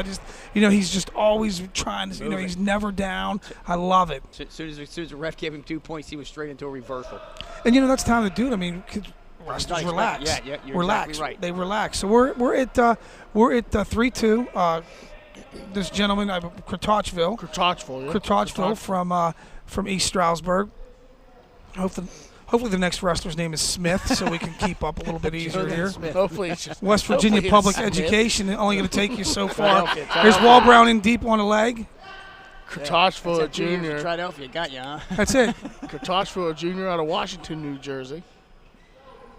He's just always trying to. He's never down. I love it. As soon as the ref gave him 2 points, he was straight into a reversal. And that's time to do it. I mean, wrestlers relax. Yeah, you're relax. Exactly right. They relax. So we're at 3-2. This gentleman, Kratachville from East Stroudsburg. Hopefully the next wrestler's name is Smith, so we can keep up a little bit easier here. Hopefully it's just West Virginia Public Education, only going to take you so far. Here's Walbrown in deep on a leg. Kratachville Jr. Philadelphia got you, huh? That's it. Kratachville Jr. out of Washington, New Jersey.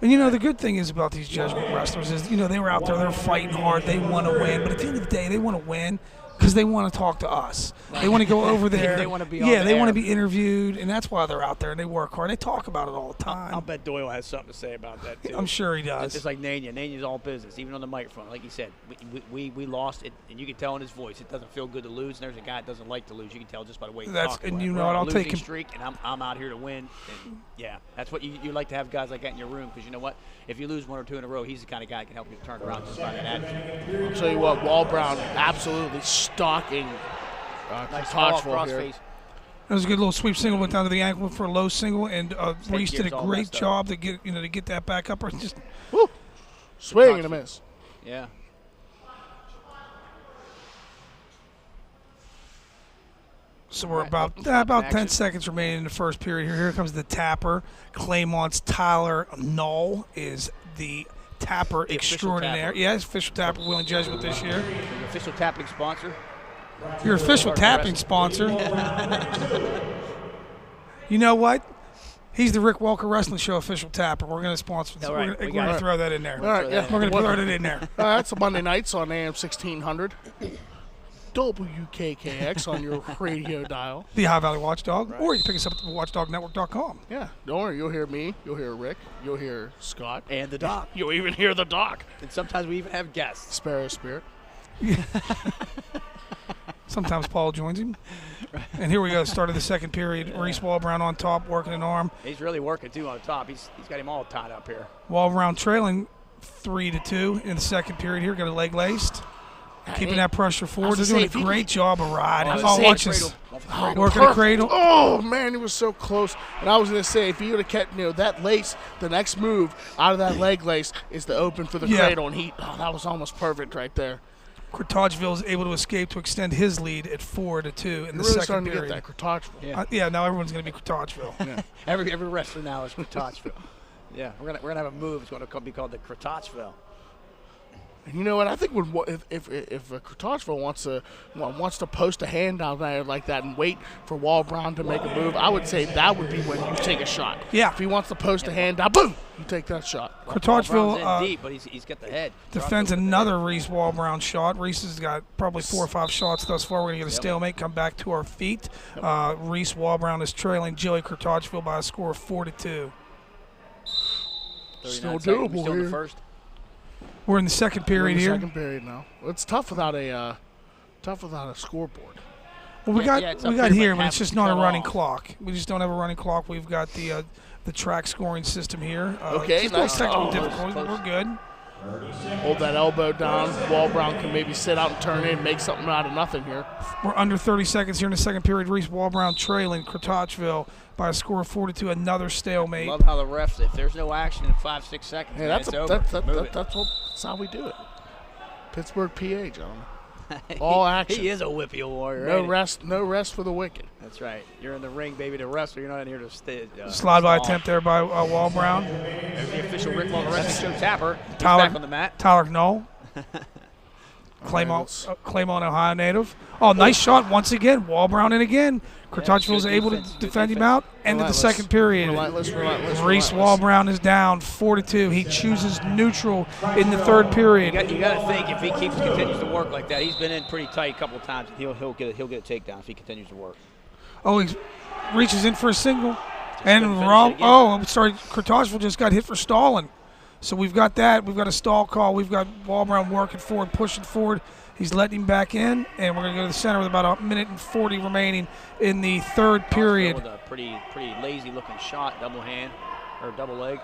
And the good thing is about these Jesuit wrestlers is, they were out there, they're fighting hard, they want to win. But at the end of the day, they want to win because they want to talk to us. Right. They want to go over there. They want to be they want to be interviewed, and that's why they're out there, and they work hard. They talk about it all the time. I'll bet Doyle has something to say about that, too. I'm sure he does. Just like Nania. Nania's all business, even on the microphone. Like he said, we lost it, and you can tell in his voice. It doesn't feel good to lose, and there's a guy that doesn't like to lose. You can tell just by the way he's talking. And I'll take him. Streak, and I'm out here to win. And that's what you like to have guys like that in your room, because you know what? If you lose 1 or 2 in a row, he's the kind of guy that can help you turn around just by that attitude. I'll tell you what, Walbrown absolutely stalking nice Kratachville here. That was a good little sweep single, went down to the ankle for a low single, and Reese did a great job to get that back up. Or just swing and a miss. Yeah. So we're about 10 seconds remaining in the first period. Here comes the tapper. Claymont's Tyler Knoll is the tapper extraordinaire. Tapper. Yeah, he's official tapper, Wheeling Jesuit this year. Your official tapping sponsor. Your official tapping sponsor. You know what? He's the Rick Welker Wrestling Show official tapper. We're going to sponsor this. Right. We're going to throw that in there. All right, We're going to throw it in there. That's a Monday nights on AM 1600. WKKX on your radio dial. The High Valley Watchdog. Right. Or you can pick us up at watchdognetwork.com. Yeah. Don't worry. You'll hear me. You'll hear Rick. You'll hear Scott. And the Doc. You'll even hear the Doc. And sometimes we even have guests. Sparrow Spirit. Sometimes Paul joins him. And here we go, start of the second period. Yeah. Reese Walbrown on top, working an arm. He's really working, too, on top. He's got him all tied up here. Walbrown trailing 3-2 in the second period here. Got a leg laced. Keeping that pressure forward. They're doing a great job of riding. Watch this. Working the cradle. Oh, man, he was so close. And I was going to say, if he would have kept that lace, the next move out of that leg lace is to open for the cradle. And that was almost perfect right there. Crotageville is able to escape to extend his lead at 4-2 in the second period. To get that Crotageville. Yeah, now everyone's going to be Crotageville. Yeah. Every wrestler now is Crotageville. Yeah, we're gonna have a move. It's going to be called the Crotageville. And you know what? I think if Crotageville wants to post a hand down there like that and wait for Wall Brown to make a move, I would say that would be when you take a shot. Yeah. If he wants to post a hand down, boom, you take that shot. Crotageville deep, but he's got the head. Defends another Reese Wall Brown shot. Reese has got probably 4 or 5 shots thus far. We're going to get a stalemate, come back to our feet. Reese Wall Brown is trailing Joey Crotageville by a score of 4-2. Still doable Still in here. the first. We're in the second period here. Second period now. It's tough without a scoreboard. Well, we got here, but it's just not a running clock. We just don't have a running clock. We've got the track scoring system here. Okay, nice. Technical difficulties, but we're good. Hold that elbow down. Wall Brown can maybe sit out and turn in, make something out of nothing here. We're under 30 seconds here in the second period. Reese Wall Brown trailing Crotageville by a score of 4-2. Another stalemate. Love how the refs, if there's no action in 5-6 seconds, hey, it's over. That's how we do it. Pittsburgh, PA, gentlemen. All action. He is a whippy warrior. No rest for the wicked. That's right. You're in the ring, baby, to wrestle. You're not in here to stay. Slide by attempt there by Wall Brown. There's the official Rick Walker Wrestling Show tapper. He's back on the mat. Tyler Knoll. Claymont, Ohio native. Oh, nice shot once again. Wall Brown in again. Crotageville is able to defend him out. End of the second period. Reese Wall Brown is down 4-2. He chooses neutral in the third period. You got to think if he continues to work like that, he's been in pretty tight a couple of times. He'll get a takedown if he continues to work. Oh, he reaches in for a single. Crotageville just got hit for stalling. So we've got that. We've got a stall call. We've got Wall Brown working forward, pushing forward. He's letting him back in, and we're going to go to the center with about 1:40 remaining in the third period. With a pretty lazy-looking shot, double hand or double leg.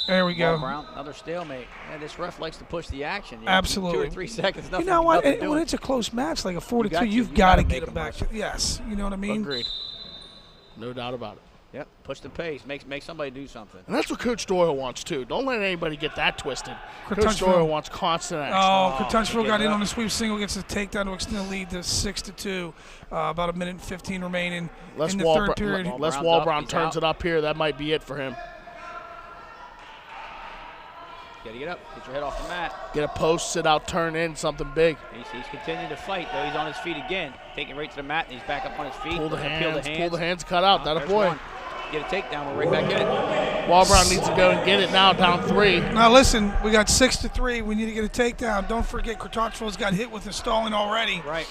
There we go. Wall Brown, another stalemate. Yeah, this ref likes to push the action. Absolutely. 2 or 3 seconds. Nothing, you know what? When it's a close match, like a 4-2, you've got to get him back. Yes, you know what I mean. Agreed. No doubt about it. Yep, push the pace, make somebody do something. And that's what Coach Doyle wants, too. Don't let anybody get that twisted. Coach Doyle wants constant action. Crotageville got in on the sweep single, gets a takedown to extend the lead to 6-2. About 1:15 remaining in the third period. Unless Wall Brown turns it up here, that might be it for him. Got to get up, get your head off the mat. Get a post, sit out, turn in, something big. He's continuing to fight, though. He's on his feet again. Taking right to the mat, and he's back up on his feet. Pull the hands, cut out. That a boy. Get a takedown, we're right back in it. Wall Brown needs to go and get it now, down 3. Now listen, we got 6-3. We need to get a takedown. Don't forget, Crotageville's got hit with the stalling already. Right.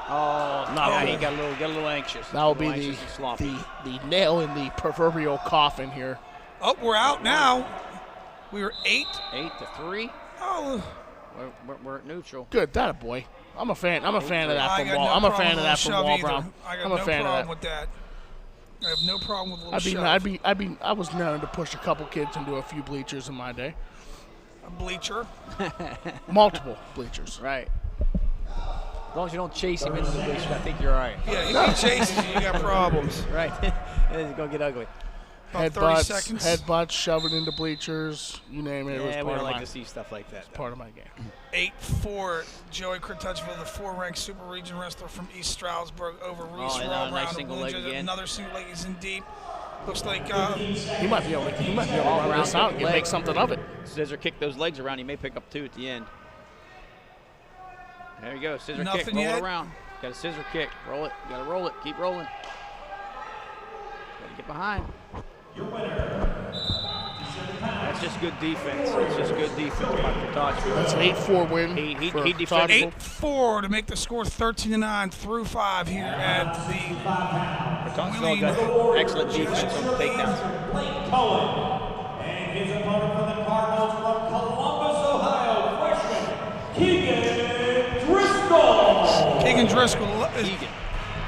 Oh, he got a little anxious. That will be the nail in the proverbial coffin here. Oh, we're out now. We were 8-3. Oh, we're at neutral. Good, that a boy. I'm a fan of that from Wall. I'm a fan of that from Wall Brown. I'm a fan of that. With that. I have no problem with a little shove. I was known to push a couple kids into a few bleachers in my day. A bleacher? Multiple bleachers. Right. As long as you don't chase him into the bleachers, I think you're all right. Yeah, if he chases you, you got problems. Right. It's going to get ugly. Headbutts, shoving into bleachers, you name it. Yeah, it was we part don't of like to see stuff like that. It's part of my game. 8-4, Joey Crotageville, the 4-ranked Super Region wrestler from East Stroudsburg, over Reese Wall Brown. Nice single leg again. Another single leg is in deep. Looks like he might be able to run this out and make something of it. Scissor kick those legs around. He may pick up 2 at the end. There you go. Scissor kick. Roll it around. Got a scissor kick. Roll it. Got to roll it. Keep rolling. Got to get behind. That's just good defense. It's just good defense by Crotageville. That's an 8-4 win. He defended 8-4 to make the score 13-9 through 5 here at the Crotageville got excellent defense on the takedowns. And his opponent from the Cardinals from Columbus, Ohio, freshman Keegan Driscoll. Keegan.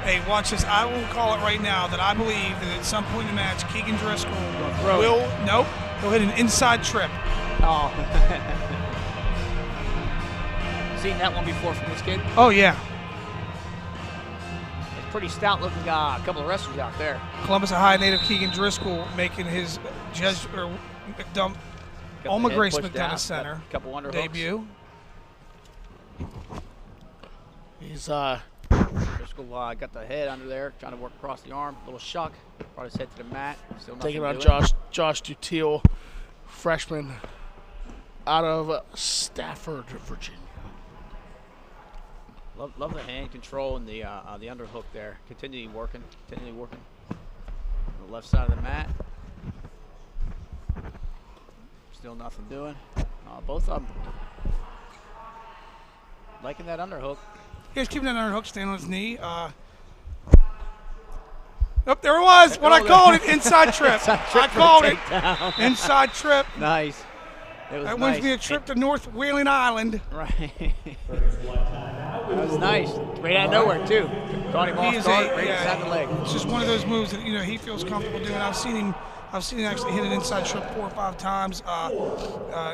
Hey, watch this. I will call it right now that I believe that at some point in the match, Keegan Driscoll will He'll hit an inside trip. Oh. Seen that one before from this kid? Oh, yeah. It's pretty stout-looking couple of wrestlers out there. Columbus Ohio native Keegan Driscoll making his Alma Grace McDonough Center debut. He's Driscoll got the head under there, trying to work across the arm. Little shuck, brought his head to the mat. Still taking on doing. Josh Dutille, freshman out of Stafford, Virginia. Love the hand control and the underhook there. Continually working. On the left side of the mat. Still nothing doing. Both of them liking that underhook. He's keeping that underhook, staying on his knee. Oh, there it was. What I called it, inside trip. I called it inside trip. Nice. That wins me a trip to North Wheeling Island. Right. That was nice. Right out of nowhere, too. Caught him off guard, right inside the leg. It's just one of those moves that he feels comfortable doing. I've seen him actually hit an inside trip 4 or 5 times.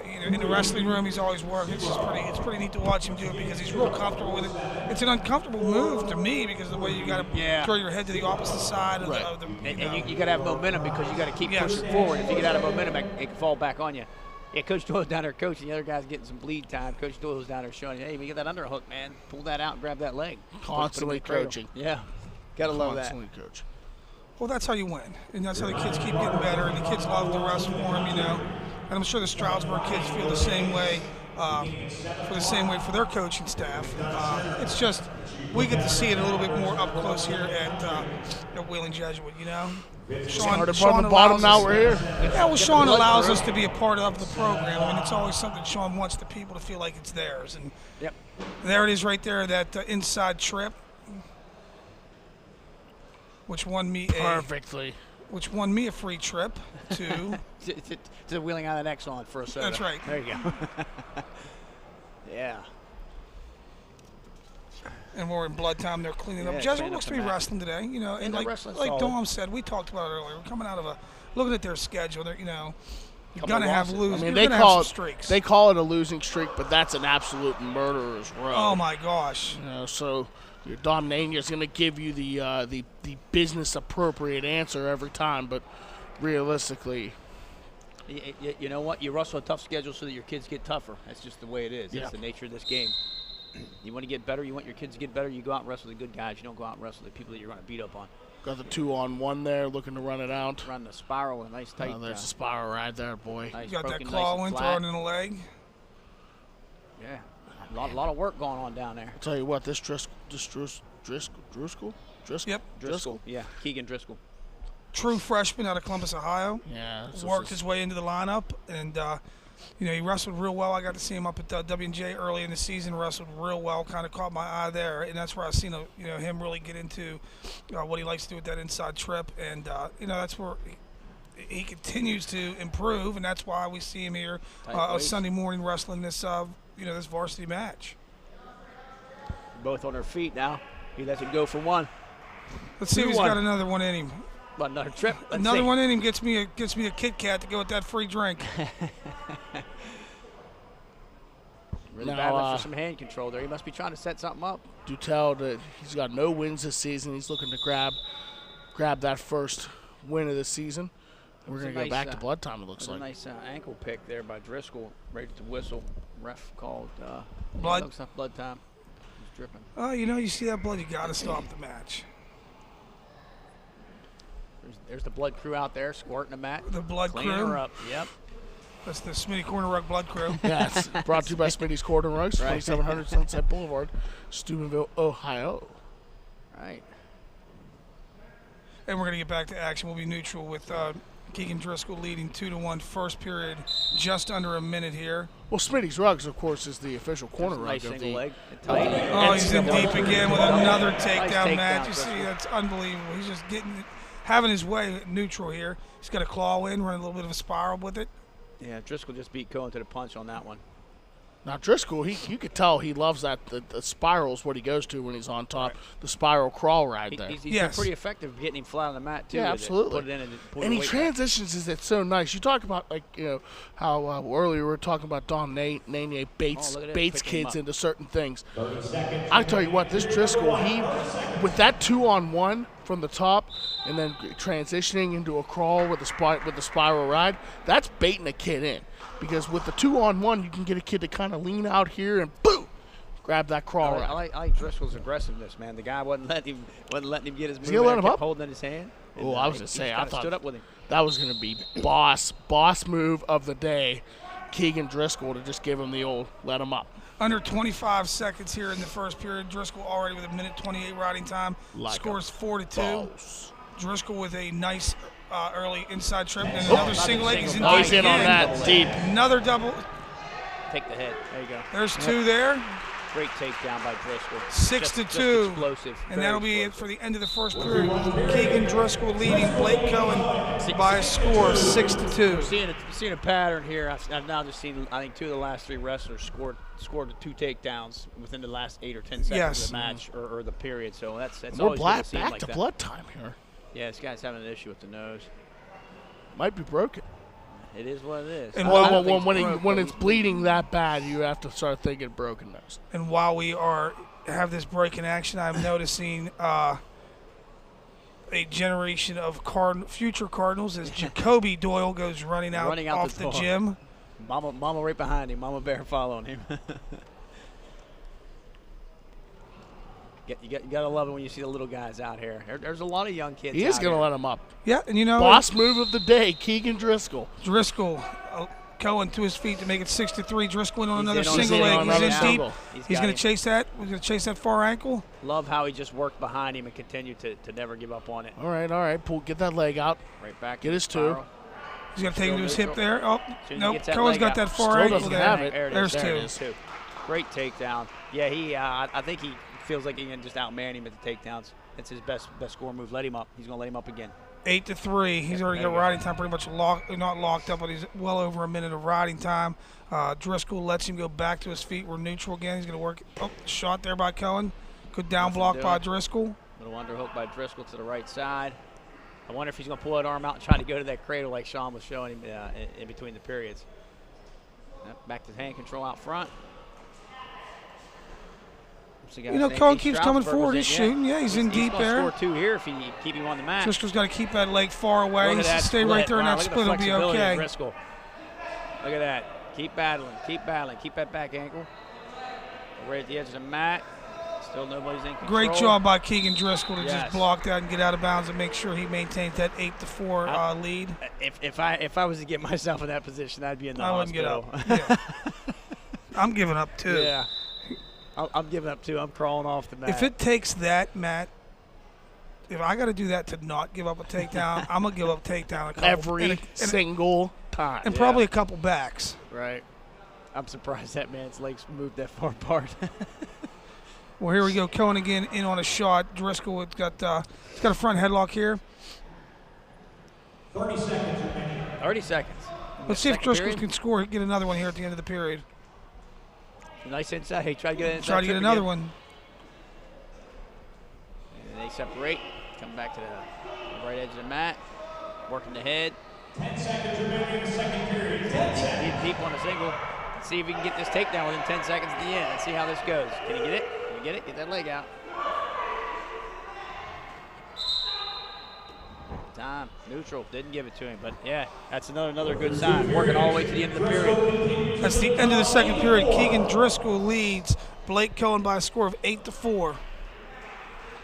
In the wrestling room, he's always working. It's pretty neat to watch him do it because he's real comfortable with it. It's an uncomfortable move to me because of the way you got to throw your head to the opposite side of the. And you got to have momentum because you got to keep pushing forward. If you get out of momentum, it can fall back on you. Yeah, Coach Doyle's down there coaching. The other guy's getting some bleed time. Coach Doyle's down there showing you, hey, we get that underhook, man. Pull that out and grab that leg. Constantly coaching. Yeah. Got to love that. Constantly coaching. Well, that's how you win. And that's how the kids keep getting better. And the kids love to wrestle for him, And I'm sure the Stroudsburg kids feel the same way. For their coaching staff. It's just we get to see it a little bit more up close here at Wheeling Jesuit, Sean the bottom now we're here. Yeah, well, Sean allows us to be a part of the program. I mean, it's always something Sean wants the people to feel like it's theirs. And there it is right there, that inside trip, which won me a free trip to to the Wheeling Island Exxon for a soda. That's right. There you go. Yeah. And we're in blood time. They're cleaning up. Jesuit looks to be wrestling today, And like Dom said, we talked about it earlier. We're coming out of looking at their schedule. They're, you're gonna have losing. I mean, have streaks. They call it a losing streak, but that's an absolute murderer's row. Oh my gosh. So your Dom Nania is gonna give you the business appropriate answer every time, but realistically. You know what? You wrestle a tough schedule so that your kids get tougher. That's just the way it is. That's the nature of this game. You want to get better. You want your kids to get better. You go out and wrestle the good guys. You don't go out and wrestle the people that you're going to beat up on. Got the 2-on-1 there, looking to run it out. Run the spiral, a nice tight. There's a spiral right there, boy. Nice, you got that claw in, throwing in the leg. Yeah, a lot of work going on down there. I'll tell you what, this Driscoll? Yep, Driscoll. Yeah, Keegan Driscoll. True freshman out of Columbus, Ohio. Yeah. Worked his way into the lineup, and he wrestled real well. I got to see him up at W&J early in the season. Wrestled real well, kind of caught my eye there, and that's where I seen him really get into what he likes to do with that inside trip, and that's where he continues to improve, and that's why we see him here Sunday morning wrestling this this varsity match. Both on their feet now. He lets it go for one. Let's see if he's got another one in him. Another trip. Another one in him gets me a Kit Kat to go with that free drink. Really battling for some hand control there. He must be trying to set something up. Do tell that he's got no wins this season. He's looking to grab that first win of the season. We're going to go back to blood time, it looks like. A nice ankle pick there by Driscoll, right at the whistle. Ref called blood. Looks like blood time. He's dripping. Oh, you see that blood, you got to stop the match. There's the blood crew out there squirting the mat. The blood cleaning crew. Her up. Yep. That's the Smitty Corner Rug blood crew. Yeah, it's brought to you by Smitty's Corner Rugs, 2700 Sunset Boulevard, Steubenville, Ohio. Right. And we're going to get back to action. We'll be neutral with Keegan Driscoll leading 2-1 first period, just under a minute here. Well, Smitty's Rugs, of course, is the official corner rug nice of single the leg. Oh, he's in deep again with another takedown match. You see, that's unbelievable. He's just having his way neutral here. He's got a claw in, running a little bit of a spiral with it. Yeah, Driscoll just beat Cohen to the punch on that one. Now Driscoll, you could tell he loves that the spirals what he goes to when he's on top, the spiral crawl ride there. He's been pretty effective getting him flat on the mat too. Yeah, with it. absolutely. Put it in and he transitions it's so nice. You talk about how earlier we were talking about Don Nene baits kids into certain things. I tell you what, this Driscoll, he with that 2-on-1 from the top and then transitioning into a crawl with the spiral ride, that's baiting a kid in. Because with the 2-on-1, you can get a kid to kind of lean out here and boom, grab that crawl ride. I like Driscoll's aggressiveness, man. The guy wasn't letting him get his move. Is he let him up? Holding in his hand. Oh, I was gonna say, I thought stood up with him. That was gonna be boss move of the day, Keegan Driscoll, to just give him the old let him up. Under 25 seconds here in the first period. Driscoll already with a minute 28 riding time. Scores 4-2. Driscoll with a nice early inside trip and another single leg. He's in deep he's in on that deep. Another double. Take the head. There you go. There's two there. Great takedown by Driscoll. 6-2. Just explosive. And that'll be it for the end of the first period. Keegan Driscoll leading Blake Cohen by a score of 6-2. Seeing a pattern here. I've now just seen, I think, 2 of the last 3 wrestlers scored 2 takedowns within the last 8 or 10 seconds of the match or the period. So that's we're always back like to that. blood time here. Yeah, this guy's having an issue with the nose. Might be broken. It is what it is. And when it's bleeding that bad, you have to start thinking broken nose. And while we have this break in action, I'm noticing a generation of future Cardinals as Jacoby Doyle goes running out off the gym. Mama right behind him. Mama Bear following him. You got to love it when you see the little guys out here. There's a lot of young kids. He is going to let him up. Yeah, and boss move of the day, Keegan Driscoll. Driscoll Cohen to his feet to make it 6-3. Driscoll in on another single leg. He's in deep. He's going to chase that. He's going to chase that far ankle. Love how he just worked behind him and continued to never give up on it. All right. Get that leg out. Right back. Get his 2. He's going to take him to his hip there. Oh, nope. Cohen's got that far ankle there. There's 2. Great takedown. Yeah, I think he feels like he can just outman him at the takedowns. It's his best score move. Let him up. He's going to let him up again. 8-3. He's already got riding time pretty much not locked up, but he's well over a minute of riding time. Driscoll lets him go back to his feet. We're neutral again. He's going to work. Oh, shot there by Cohen. Good down block by Driscoll. Little underhook by Driscoll to the right side. I wonder if he's going to pull that arm out and try to go to that cradle like Sean was showing him in between the periods. Back to hand control out front. Cohen keeps coming forward. He's shooting. Yeah, he's in deep there. He's going to score 2 here if he keep him on the mat. Driscoll's got to keep that leg far away. He's to stay right there in that split. He'll be okay. Driscoll. Look at that. Keep battling. Keep that back ankle. Right at the edge of the mat. Still nobody's in control. Great job by Keegan Driscoll to just block that and get out of bounds and make sure he maintains that 8-4 lead. If I was to get myself in that position, I'd be in the hospital. I wouldn't get up. Yeah. I'm giving up too. Yeah. I'm giving up too. I'm crawling off the mat. If it takes that, Matt, if I got to do that to not give up a takedown, I'm going to give up a takedown every single time. And probably a couple backs. Right. I'm surprised that man's legs moved that far apart. Well, here we go. Cohen again in on a shot. Driscoll has got a front headlock here. 30 seconds remaining. 30 seconds. Let's see if Driscoll can score. Get another one here at the end of the period. Nice inside. He tried to get Try to get another one. And they separate. Come back to the right edge of the mat. Working the head. 10 seconds remaining in the second period. Deep on a single. Let's see if we can get this takedown within 10 seconds at the end. Let's see how this goes. Can he get it? Can he get it? Get that leg out. Time. Neutral. Didn't give it to him. But, yeah, that's another good sign. Working all the way to the end of the period. That's the end of the second period. Keegan Driscoll leads Blake Cohen by a score of 8-4.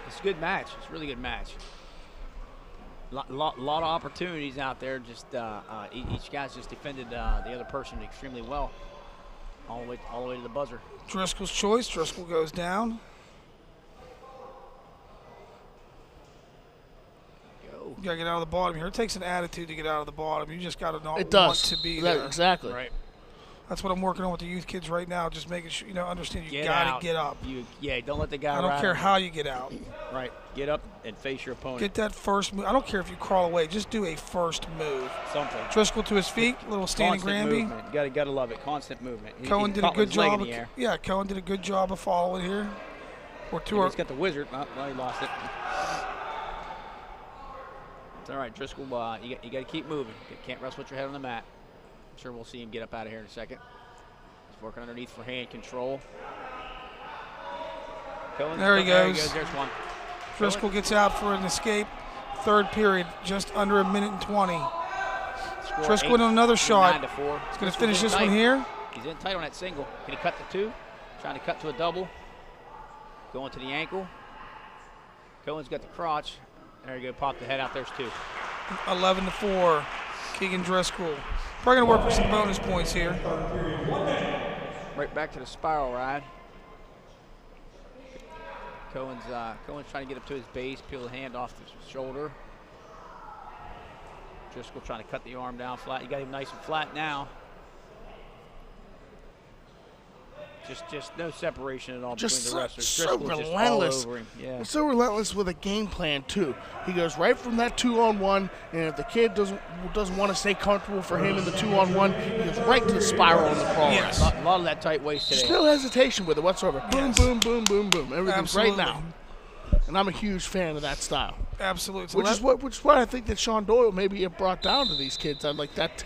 It's a good match. It's a really good match. Lot of opportunities out there. Just each guy's just defended the other person extremely well. All the way to the buzzer. Driscoll's choice. Driscoll goes down. You got to get out of the bottom here. It takes an attitude to get out of the bottom. You just got to not want to be there. Exactly. Right. That's what I'm working on with the youth kids right now, just making sure, understand you Get got out. to get up. Don't let the guy I don't ride care on how you. you get out. Right. Get up and face your opponent. Get that first move. I don't care if you crawl away. Just do a first move. Something. Driscoll to his feet, little standing Constant Granby. movement. You gotta love it. Constant movement. Cohen did a caught good with his leg job. in the air. Yeah, Cohen did a good job of following here. He's got the wizard. Oh, well, he lost it. It's all right, Driscoll. You got to keep moving. You can't rest with your head on the mat. I'm sure we'll see him get up out of here in a second. He's working underneath for hand control. There he goes. There's one. Driscoll gets out for an escape. Third period, just under 1:20. Driscoll with another shot. 9-4. He's going to finish this one here. He's in tight on that single. Can he cut the two? Trying to cut to a double. Going to the ankle. Cohen's got the crotch. There you go. Pop the head out. There's two. 11-4. Keegan Driscoll. Probably going to work for some bonus points here. Right back to the spiral ride. Cohen's trying to get up to his base, peel the hand off the shoulder. Driscoll trying to cut the arm down flat. You got him nice and flat now. Just no separation at all Just between the wrestlers. so Driscoll just all relentless. over him. Yeah. It's so relentless with a game plan too. He goes right from that 2-on-1, and if the kid doesn't want to stay comfortable for him in the 2-on-1, he goes right to the spiral on the crawl. Yes. A lot of that tight waist today. Just no hesitation with it whatsoever. Boom, Yes. boom, boom, boom, boom. Everything's Absolutely. right now. And I'm a huge fan of that style. Absolutely. Which is what I think that Sean Doyle maybe have brought down to these kids. I like that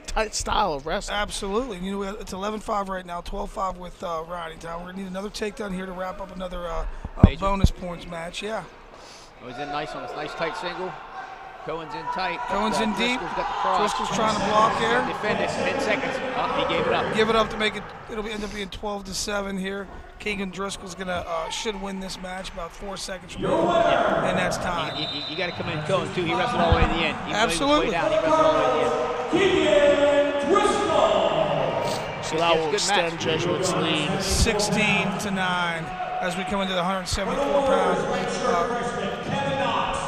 tight style of wrestling. Absolutely. It's 11-5 right now, 12-5 with riding time. We're going to need another takedown here to wrap up another bonus points match. Yeah. Oh, he's in nice on this nice tight single. Cohen's in tight. Cohen's in deep. Driscoll's got the cross. Driscoll's trying to block here. Defend it. 10 seconds. Oh, he gave it up. Give it up to make it. It'll end up being 12-7 here. Keegan Driscoll's should win this match about 4 seconds from now, and that's time. You got to come in Cohen too. He wrestled all the way to the end. Even Absolutely. Though he was way down, he wrestled all the way to the end. Keegan Driscoll. So that will Good extend match. Jesuits' lead. 16-9 as we come into the 174-pound. Kevin Knox.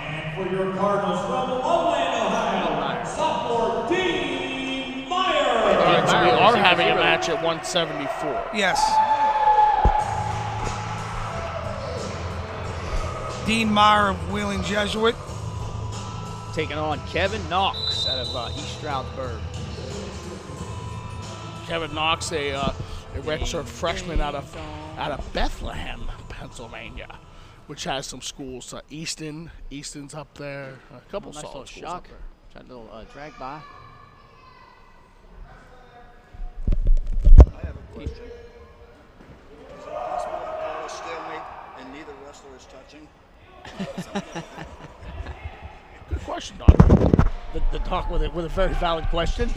And for your Cardinals from Loveland, Ohio, sophomore Dean Meyer. All right, so we are having a match at 174. Yes. Dean Meyer of Wheeling Jesuit. Taking on Kevin Knox out of East Stroudsburg. Kevin Knox, a redshirt freshman out of Bethlehem, Pennsylvania, which has some schools. Easton's up there. A couple Nice solid little schools up shock. there. Tried a little drag by. I have a question. Is it possible to call a stalemate and neither wrestler is touching? Good question, Doc. The talk with a very valid question.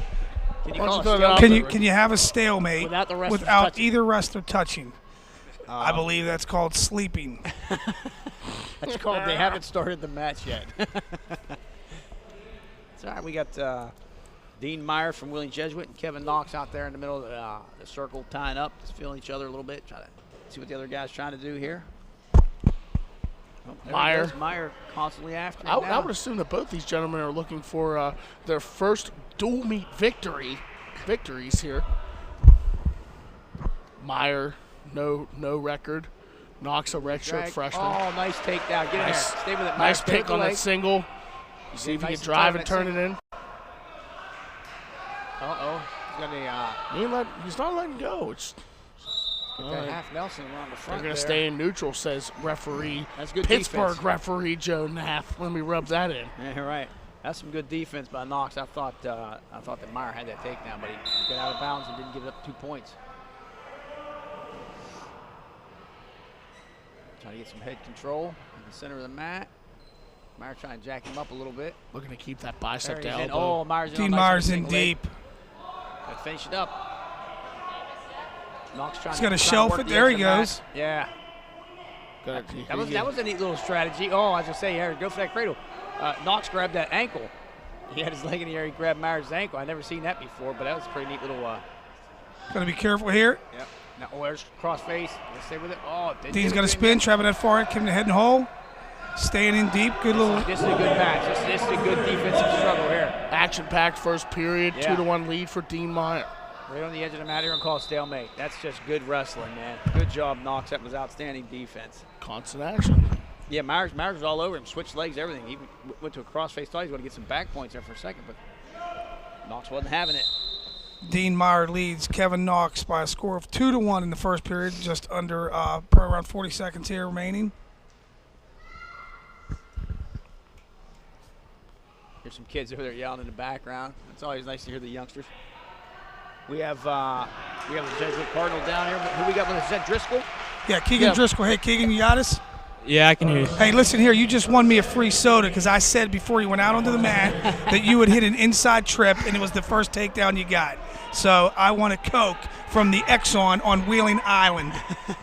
Can you call a stalemate? Can you have a stalemate Without the wrestlers without touching? either wrestler touching? I believe that's called sleeping. That's called they haven't started the match yet. It's all right. We got Dean Meyer from Wheeling Jesuit and Kevin Knox out there in the middle of the circle, tying up, just feeling each other a little bit, trying to see what the other guy's trying to do here. Oh, Meyer constantly after him I would assume that both these gentlemen are looking for their first dual meet victories here. Meyer, no record. Knox, a redshirt freshman. Oh, nice takedown. Get in there. Stay with it, Meyer. Nice Stay with pick the on that leg. single. See if he Nice can drive and time turn that it in. Uh-oh. He's not letting go. It's Get that half Nelson around the front. They're going to there. stay in neutral, says referee. That's good Pittsburgh defense. referee Joe Nath. Let me rub that in. Yeah, right. That's some good defense by Knox. I thought that Meyer had that takedown, but he got out of bounds and didn't give it up 2 points. Trying to get some head control in the center of the mat. Meyer trying to jack him up a little bit. Looking to keep that bicep There to he's in. elbow. Oh, Meyer's in. Dean Meyer's in deep. Got to finish it up. Knox trying He's got to trying shelf work it. the There edge he of the mat. goes. Yeah. That was a neat little strategy. Oh, I was just saying, yeah, go for that cradle. Knox grabbed that ankle. He had his leg in the air. He grabbed Meyer's ankle. I've never seen that before, but that was a pretty neat little. Got to be careful here. Yep. Now, there's cross face. Let's stay with it. Oh, Dean's got to spin, trapping that forehead, keeping the head and hole. Staying in deep. Good little. This is a good match. This is a good defensive struggle here. action-packed first period, Yeah. 2-1 lead for Dean Meyer. Right on the edge of the mat here and call a stalemate. That's just good wrestling, man. Good job, Knox. That was outstanding defense. Constant action. Yeah, Myers was all over him, switched legs, everything. He went to a crossface, thought he was going to get some back points there for a second, but Knox wasn't having it. Dean Meyer leads Kevin Knox by a score of 2-1 in the first period, just under around 40 seconds here remaining. There's some kids over there yelling in the background. It's always nice to hear the youngsters. We have the Jesuit Cardinal down here. Who we got with us? Is that Driscoll? Yeah, Keegan Driscoll. Hey, Keegan, you got us? Yeah, I can hear you. Hey, listen here. You just won me a free soda because I said before you went out onto the mat that you would hit an inside trip, and it was the first takedown you got. So I want a Coke from the Exxon on Wheeling Island.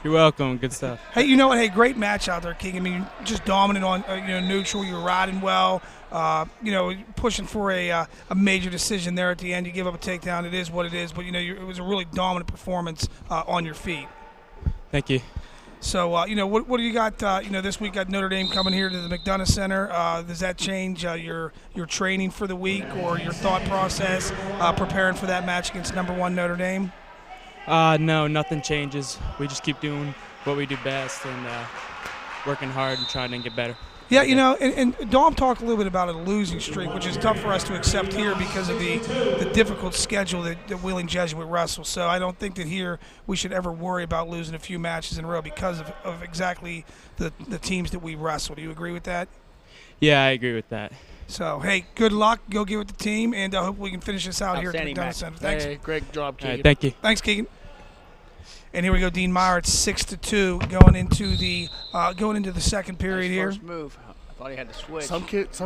You're welcome. Good stuff. Hey, you know what? Hey, great match out there, Keegan. I mean, just dominant on neutral. You were riding well. Pushing for a major decision there at the end. You give up a takedown. It is what it is. But it was a really dominant performance on your feet. Thank you. So, what do you got? This week got Notre Dame coming here to the McDonough Center. Does that change your training for the week or your thought process preparing for that match against #1 Notre Dame? No, nothing changes. We just keep doing what we do best and working hard and trying to get better. Yeah, and Dom talked a little bit about a losing streak, which is tough for us to accept here because of the difficult schedule that Wheeling Jesuit wrestles. So I don't think that here we should ever worry about losing a few matches in a row because of exactly the teams that we wrestle. Do you agree with that? Yeah, I agree with that. So, hey, good luck. Go get with the team, and I hope we can finish this out here at the McDonough Center. Thanks. Hey, great job, Keegan. All right, thank you. Thanks, Keegan. And here we go, Dean Meyer at 6-2, going into the second period here. First move. I thought he had to switch. Some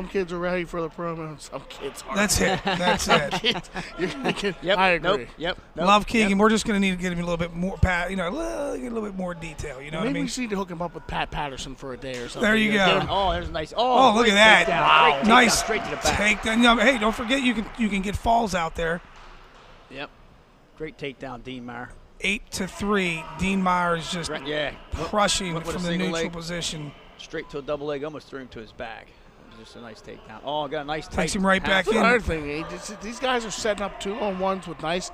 kids are ready for the promo, and some kids aren't. That's it. That's it. Yep. I agree. Nope. Yep. Nope. Love Keegan. Yep. We're just going to need to get him a little bit more, get a little bit more detail. You know what I mean? Maybe we just need to hook him up with Pat Patterson for a day or something. There you go. Oh, there's a nice. Oh, look at that! Wow. Nice straight to the back. takedown. Hey, don't forget you can get falls out there. Yep. Great takedown, Dean Meyer. 8-3. Dean Meyer is just crushing Went from the neutral leg, position. Straight to a double leg, almost threw him to his back. It was just a nice takedown. Oh, got a nice takedown. Takes him right back in. Another thing, these guys are setting up 2-on-1s with nice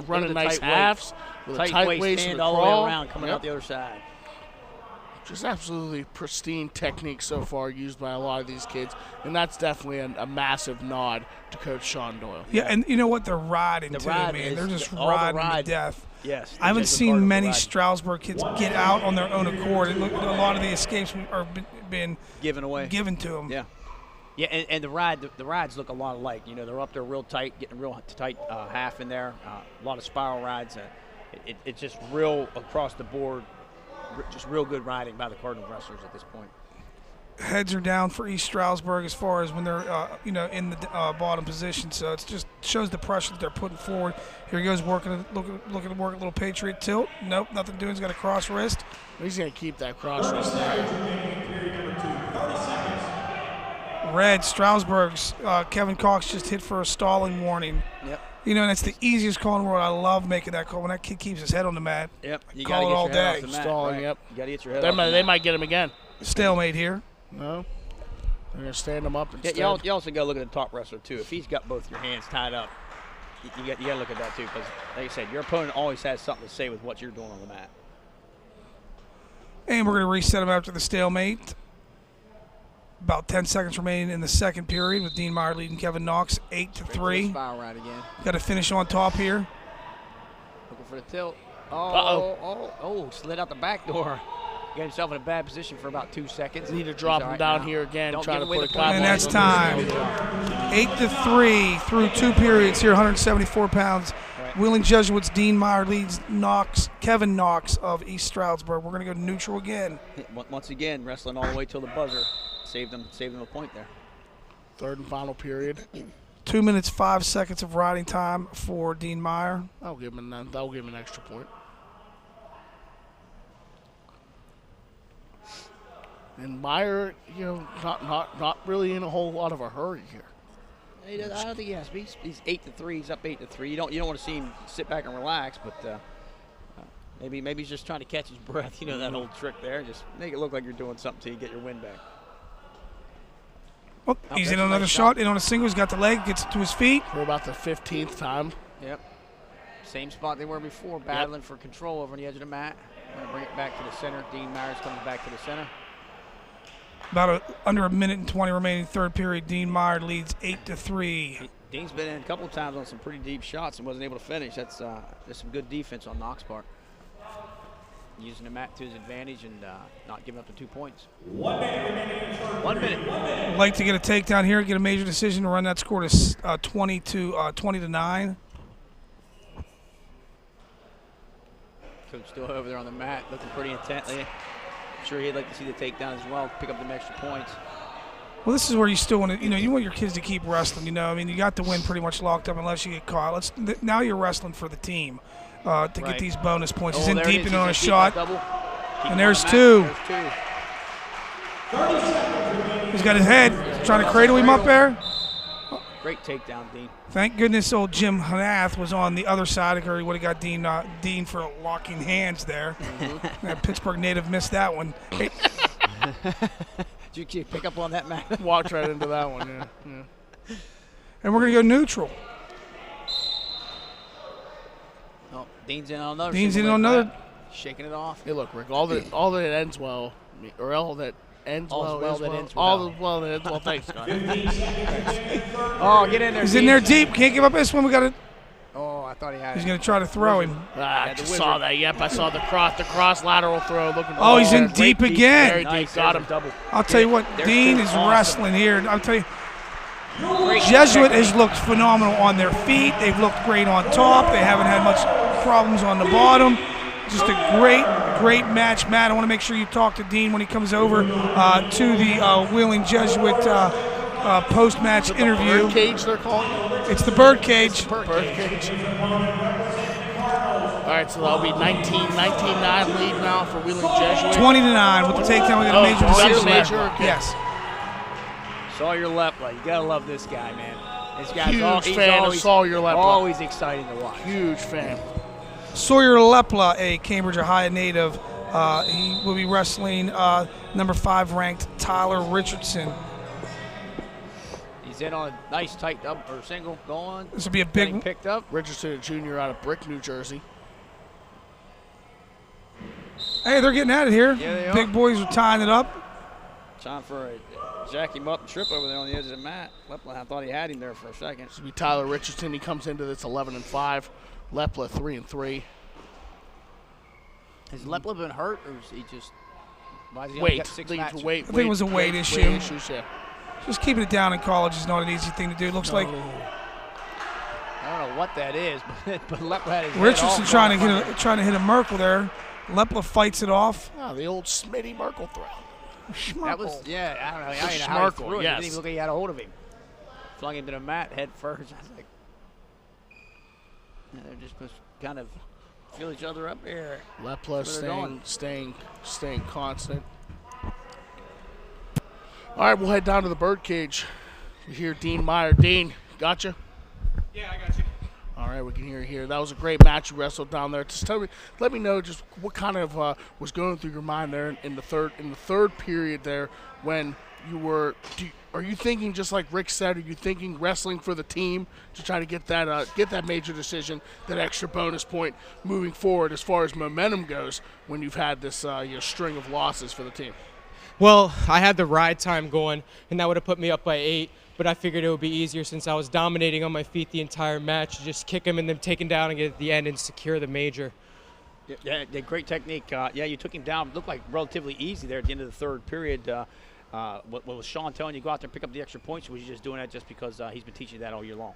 running nice halves with a tight waist and all the way around, coming out the other side. Just absolutely pristine technique so far used by a lot of these kids, and that's definitely a massive nod to Coach Sean Doyle. Yeah, and you know what? They're riding too, man. They're just riding to death. Yes. I haven't seen many Stroudsburg kids get out on their own accord. A lot of the escapes are been given to them. Yeah. Yeah, and the rides look a lot alike. They're up there real tight, getting real tight half in there. A lot of spiral rides. It's just real across the board. Just real good riding by the Cardinal wrestlers at this point. Heads are down for East Stroudsburg as far as when they're in the bottom position. So it just shows the pressure that they're putting forward. Here he goes looking to work a little Patriot tilt. Nope, nothing doing. He's got a cross wrist. He's gonna keep that cross wrist. Red Stroudsburg's Kevin Cox just hit for a stalling warning. Yep. And that's the easiest call in the world. I love making that call when that kid keeps his head on the mat. Yep. You call it all day. Stalling. Yep. You gotta get your head off the mat. They might get him again. Stalemate here. No. They're gonna stand him up instead. Yeah, you also gotta look at the top wrestler too. If he's got both your hands tied up, you gotta look at that too, because like I said, your opponent always has something to say with what you're doing on the mat. And we're gonna reset him after the stalemate. About 10 seconds remaining in the second period with Dean Meyer leading Kevin Knox 8-3. Spiral ride again. Got to finish on top here. Looking for the tilt. Slid out the back door. Got himself in a bad position for about 2 seconds. Need to drop him down here again. Try to put a and that's time. 8-3 through 2 periods here, 174 pounds. Right. Wheeling Jesuits, Dean Meyer leads Kevin Knox of East Stroudsburg. We're going to go neutral again. Once again, wrestling all the way till the buzzer. Saved them a point there. Third and final period. 2 minutes, 5 seconds of riding time for Dean Meyer. That'll give him an extra point. And Meyer, not really in a whole lot of a hurry here. I don't think he has. He's 8-3. He's up 8-3. You don't want to see him sit back and relax, but maybe he's just trying to catch his breath. That old trick there. Just make it look like you're doing something till you get your win back. Oh, he's in on another shot. In on a single. He's got the leg. Gets it to his feet. For about the 15th time. Yep. Same spot they were before, battling for control over on the edge of the mat. Gonna bring it back to the center. Dean Myers comes back to the center. Under a minute and 20 remaining third period. Dean Meyer leads 8-3. Dean's been in a couple times on some pretty deep shots and wasn't able to finish. That's there's some good defense on Knox's part. Using the mat to his advantage and not giving up the 2 points. 1 minute. Would like to get a takedown here, get a major decision to run that score to 20 to 9. Coach still over there on the mat, looking pretty intently. I'm sure he'd like to see the takedown as well, pick up them extra points. Well, this is where you still want to, you want your kids to keep wrestling. I mean, you got the win pretty much locked up unless you get caught. Now you're wrestling for the team to get these bonus points. He's in deep and on a shot, and there's two. He's got his head trying to cradle him up there. Great takedown, Dean. Thank goodness old Jim Hanath was on the other side. He would have got Dean for locking hands there. That Pittsburgh native missed that one. Hey. Did you pick up on that, Matt? Walked right into that one, yeah. And we're going to go neutral. Oh, Dean's in on another. Dean's in on another. Shaking it off. Hey, look, Rick, all that ends well, or all that ends All's well, well that ends well. all well that ends well. Thanks, Scott. Oh, get in there. He's in there deep. Can't give up this one. We got to. Oh, I thought he had He's it. going to try to throw him. I just saw that. Yep, I saw the cross lateral throw. Looking. Oh, he's in deep again. Very deep. Got him. Double. I'll tell you what, Dean is wrestling here. I'll tell you, Jesuit has looked phenomenal on their feet. They've looked great on top. They haven't had much problems on the bottom. Just a great match, Matt. I want to make sure you talk to Dean when he comes over to the Wheeling Jesuit post-match interview. Bird cage, they're calling it? It's the bird cage. Bird cage. All right, so that'll be 19-9 lead now for Wheeling Jesuit. 20-9 with the takedown. We got a major decision. Okay. Yes. Sawyer Lepla, you gotta love this guy, man. This guy's Huge fan of Sawyer Lepla. Always exciting to watch. Huge fan. Sawyer Lepla, a Cambridge, Ohio native. He will be wrestling number 5 ranked Tyler Richardson. He's in on a nice tight double or single going. This will be a big picked up. Richardson, a junior out of Brick, New Jersey. Hey, they're getting at it here. Yeah, they are. Big boys are tying it up. Time for a jack him up and trip over there on the edge of the mat. Lepla, I thought he had him there for a second. This will be Tyler Richardson. He comes into this 11-5. Lepla 3-3. Has Lepla been hurt, or is he just? Why has he only Weight. got 6 I matches? I think it was a weight issue. Weight issues, yeah. Just keeping it down in college is not an easy thing to do. It looks like I don't know what that is, but Lepla had his Richardson head off trying to hit a Merkel there. Lepla fights it off. Oh, the old Smitty Merkel throw. That was, yeah, I don't know. I don't know how he threw it. It didn't even look like he had a hold of him. Flung him to the mat head first. I was like, yeah, they're just kind of feel each other up here. Lepla staying constant. All right, we'll head down to the birdcage. We hear Dean Meyer. Dean, gotcha? Yeah, I got you. All right, we can hear you here. That was a great match you wrestled down there. Just let me know just what kind of was going through your mind there in the third period there when you were. Are you thinking just like Rick said? Are you thinking wrestling for the team to try to get that major decision, that extra bonus point moving forward as far as momentum goes when you've had this string of losses for the team? Well, I had the ride time going, and that would have put me up by 8. But I figured it would be easier since I was dominating on my feet the entire match. Just kick him and then take him down and get at the end and secure the major. Yeah, great technique. Yeah, you took him down. Looked like relatively easy there at the end of the third period. What was Sean telling you go out there and pick up the extra points? Or was you just doing that just because he's been teaching you that all year long?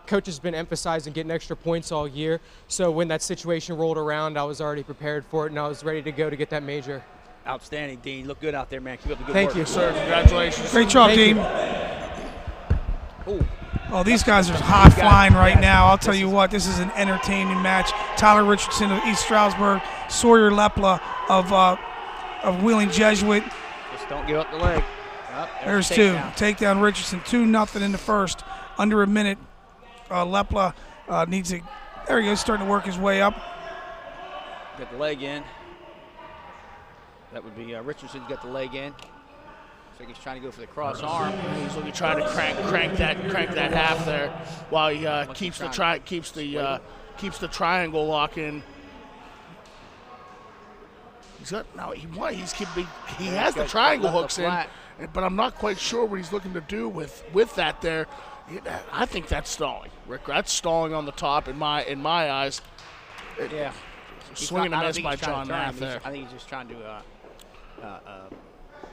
Coach has been emphasizing getting extra points all year. So when that situation rolled around, I was already prepared for it, and I was ready to go to get that major. Outstanding, Dean. Look good out there, man. Keep up the good work. Thank you, sir. Congratulations. Great job, Dean. Oh, these guys are high flying right now. I'll tell you what, this is an entertaining match. Tyler Richardson of East Stroudsburg, Sawyer Lepla of Wheeling Jesuit. Just don't give up the leg. There's two. Takedown Richardson, 2-0 in the first. Under a minute. Lepla needs to. There he goes, starting to work his way up. Got the leg in. That would be Richardson's got the leg in. like he's trying to go for the cross arm. He's looking trying to crank that half there, while he keeps the triangle lock in. He has the triangle hooks in, but I'm not quite sure what he's looking to do with that there. I think that's stalling, Rick. That's stalling on the top in my eyes. Yeah. Swing and a miss by John Nath there. I think he's just trying to.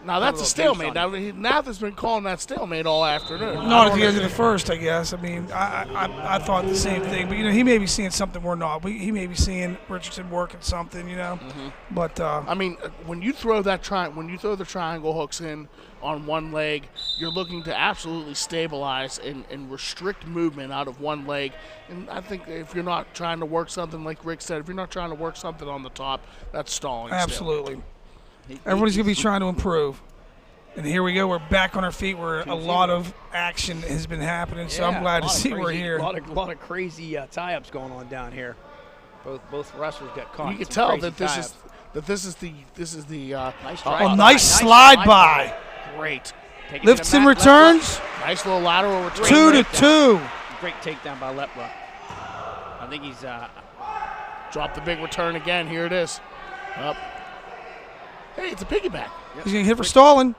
Now that's a stalemate. Now Nath has been calling that stalemate all afternoon. Not at the end of the first, I guess. I mean, I thought the same thing, but he may be seeing something we're not. He may be seeing Richardson working something, Mm-hmm. But I mean, when you throw the triangle hooks in on one leg, you're looking to absolutely stabilize and restrict movement out of one leg. And I think if you're not trying to work something, like Rick said, if you're not trying to work something on the top, that's stalling. Absolutely. Everybody's going to be trying to improve. And here we go. We're back on our feet where a lot of action has been happening, so I'm glad to see we're here. A lot of crazy tie-ups going on down here. Both wrestlers got caught. You can tell that this is the nice slide by. Great. Lifts and returns. Nice little lateral return. 2-2. Great takedown by Lepla. I think he's dropped the big return again. Here it is. Up. Hey, it's a piggyback. He's gonna hit for stalling.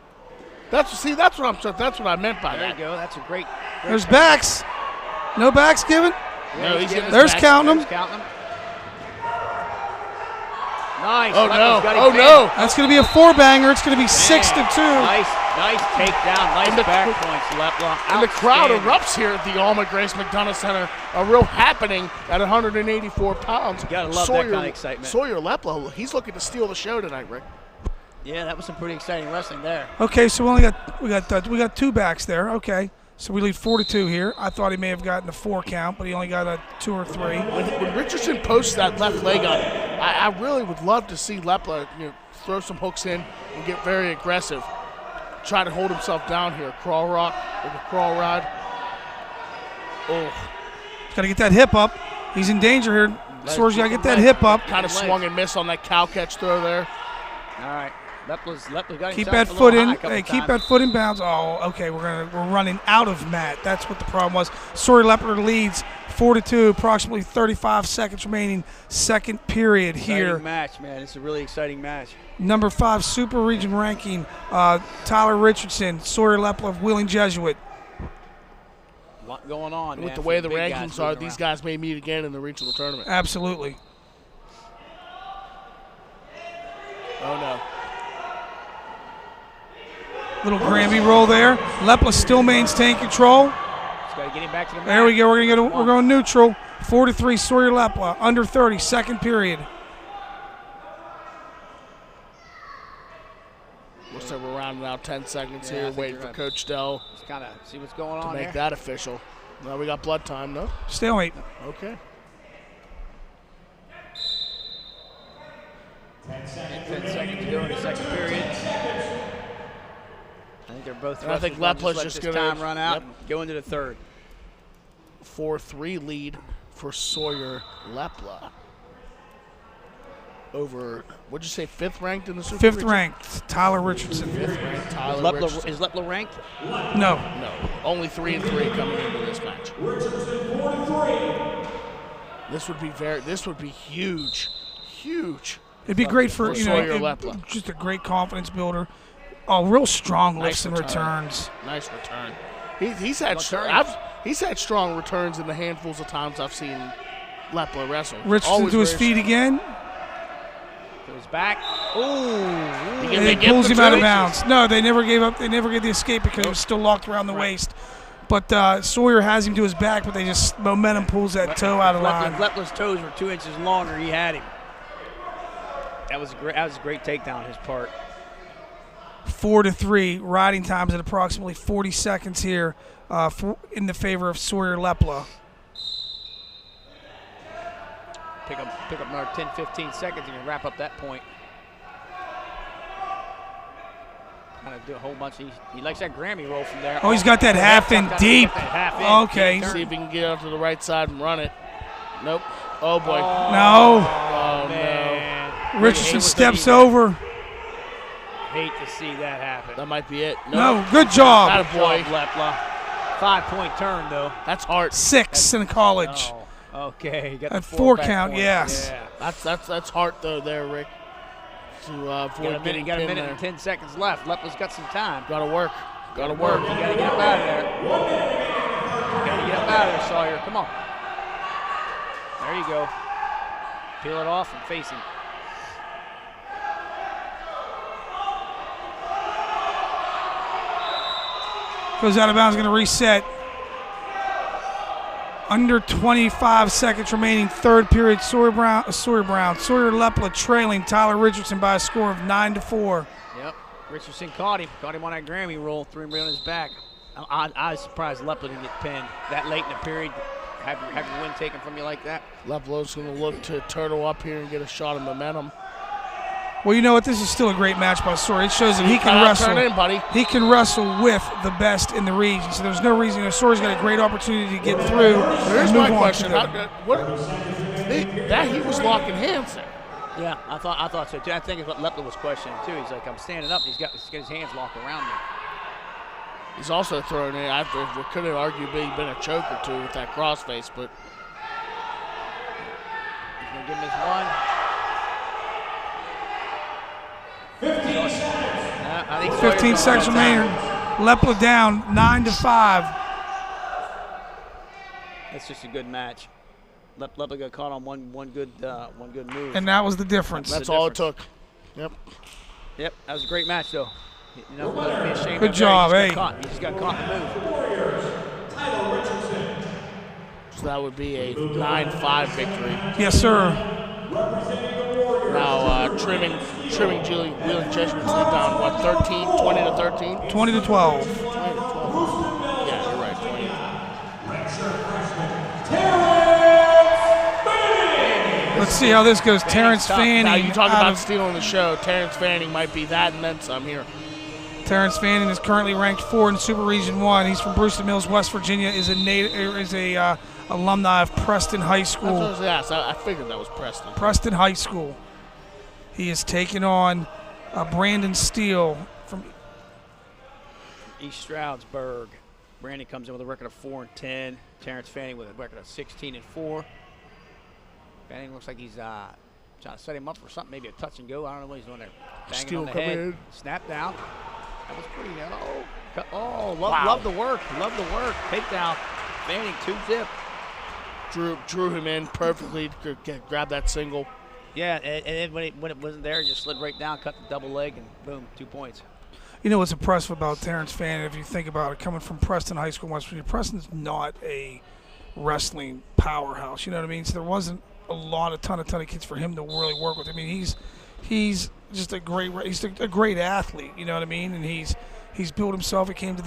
That's what I meant by that. There you go. That's a great There's backs. No backs given. No, he's getting There's counting them. Nice. Oh no! Oh no! That's gonna be a 4-banger. It's gonna be 6-2. Nice takedown. Nice back points, Lepla. And the crowd erupts here at the Alma Grace McDonough Center. A real happening at 184 pounds. You gotta love that kind of excitement. Sawyer Lepla, he's looking to steal the show tonight, Rick. Yeah, that was some pretty exciting wrestling there. Okay, so we got 2 backs there. Okay, so we lead 4-2 here. I thought he may have gotten a 4 count, but he only got a 2 or 3. When Richardson posts that left leg on, I really would love to see Lepla throw some hooks in and get very aggressive. Try to hold himself down here. Crawl rock with a crawl rod. Oh, he's got to get that hip up. He's in danger here. Soares got to get that hip up. Kind of swung and missed on that cow catch throw there. All right. Lepla's got keep that foot in. Hey, keep that foot in bounds. Oh, okay. We're running out of Matt. That's what the problem was. Sawyer Lepla leads 4-2. Approximately 35 seconds remaining. Second period here. Exciting match, man. It's a really exciting match. Number 5 Super Region ranking. Tyler Richardson, Sawyer Lepla of Wheeling Jesuit. A lot going on. With man, the way the big rankings are, these guys may meet again in the regional tournament. Absolutely. Oh no. Little Granby roll there. Lepla still maintain control. Just got to get him back to the mat. There we go. We're going neutral. 4-3 Sawyer Lepla. Under 30. Second period. Looks like we're rounding out 10 seconds here, waiting for Coach Dell. Just kind of see what's going on to make that official. Now we got blood time, no? Stalemate. Okay. 10 seconds to go in the second period. I think they're both. I think Lepla's just going to time run out and go into the third. 4-3 lead for Sawyer Lepla. Over, what'd you say, 5th ranked in the Super Fifth Region? ranked, Tyler Richardson. 5th ranked, Tyler Richardson. Is Lepla ranked? No. No. Only 3-3 coming into this match. This would be huge. Huge. It'd be great for Sawyer Lepla. Just a great confidence builder. Oh, real strong lifts and returns. Nice return. He's had strong returns in the handfuls of times I've seen Lepla wrestle. Richardson to his feet again. To his back. Ooh. And he pulls him out of bounds. No, they never gave up. They never gave the escape because it was still locked around the waist. But Sawyer has him to his back, but they just momentum pulls that toe out of line. Lepler's toes were 2 inches longer. He had him. That was a great takedown on his part. 4-3. Riding times at approximately 40 seconds here in the favor of Sawyer Lepla. Pick up another 10, 15 seconds and wrap up that point. Kind of do a whole bunch. He likes that Grammy roll from there. Oh, he's got that half in deep. Okay. See if he can get out to the right side and run it. Nope. Oh, boy. No. Oh, man. Richardson steps over. Hate to see that happen. That might be it. No, good job. Attaboy. Lepla. 5-point turn, though. That's hard. 6 in college. Oh, okay. You got At the 4 back count, points. yes. Yeah. That's hard though, there, Rick. To avoid Got getting a minute pinned and 10 seconds left. Lepla's got some time. Gotta work. Gotta work. You gotta get up out of there. You gotta get up out of there, Sawyer. Come on. There you go. Peel it off and face him. Goes out of bounds, going to reset. Under 25 seconds remaining, third period. Sawyer Lepla trailing Tyler Richardson by a score of 9-4. Yep. Richardson caught him on that Grammy roll, threw him on his back. I was surprised Lepla didn't get pinned that late in the period. Have your win taken from you like that. Lepla's going to look to turtle up here and get a shot of momentum. Well, you know what? This is still a great match by Sawyer. It shows that he can wrestle. Turn in, buddy. He can wrestle with the best in the region. So there's no reason. Sawyer's got a great opportunity to get through. Here's and my move on question: to that he was locking hands there. Yeah, I thought so too. I think it's what Lepla was questioning too. He's like, I'm standing up. He's got his hands locked around me. He's also thrown in. We could have arguably been a choke or two with that crossface, but he's gonna give him his one. 15 seconds remaining. Lepla down 9-5. That's just a good match. Lepla got caught on one good move. And that was the difference. That's all it took. Yep. Yep. That was a great match, though. You know, be ashamed good of job, there. hey. He just got caught in the move. So that would be a 9-5 victory. Yes, sir. Now trimming Julie Wheeling Jesuits down, 20 to 13? 20 to 12. 20 to 12. Yeah, you're right, 20. Let's see how this goes. Terrence Fanning. Now you talk about stealing the show. Terrence Fanning might be that and then some here. Terrence Fanning is currently ranked 4 in Super Region 1. He's from Brewster Mills, West Virginia. Is a alumni of Preston High School. I figured that was Preston. Preston High School. He is taking on Brandon Steele from East Stroudsburg. Brandon comes in with a record of 4-10. Terrence Fanning with a record of 16-4. Fanning looks like he's trying to set him up for something, maybe a touch and go. I don't know what he's doing there. Banging Steele on the coming head. in. Snap down. That was pretty good. Love the work. Love the work. Takedown. Fanning 2-zip. Drew him in perfectly to grab that single. Yeah, and then when it wasn't there, just slid right down, cut the double leg, and boom, 2 points. You know what's impressive about Terrence Fanning, if you think about it, coming from Preston High School in West Virginia, Preston's not a wrestling powerhouse, you know what I mean? So there wasn't a ton of kids for him to really work with. I mean, he's just a great athlete, you know what I mean? And he's built himself. He came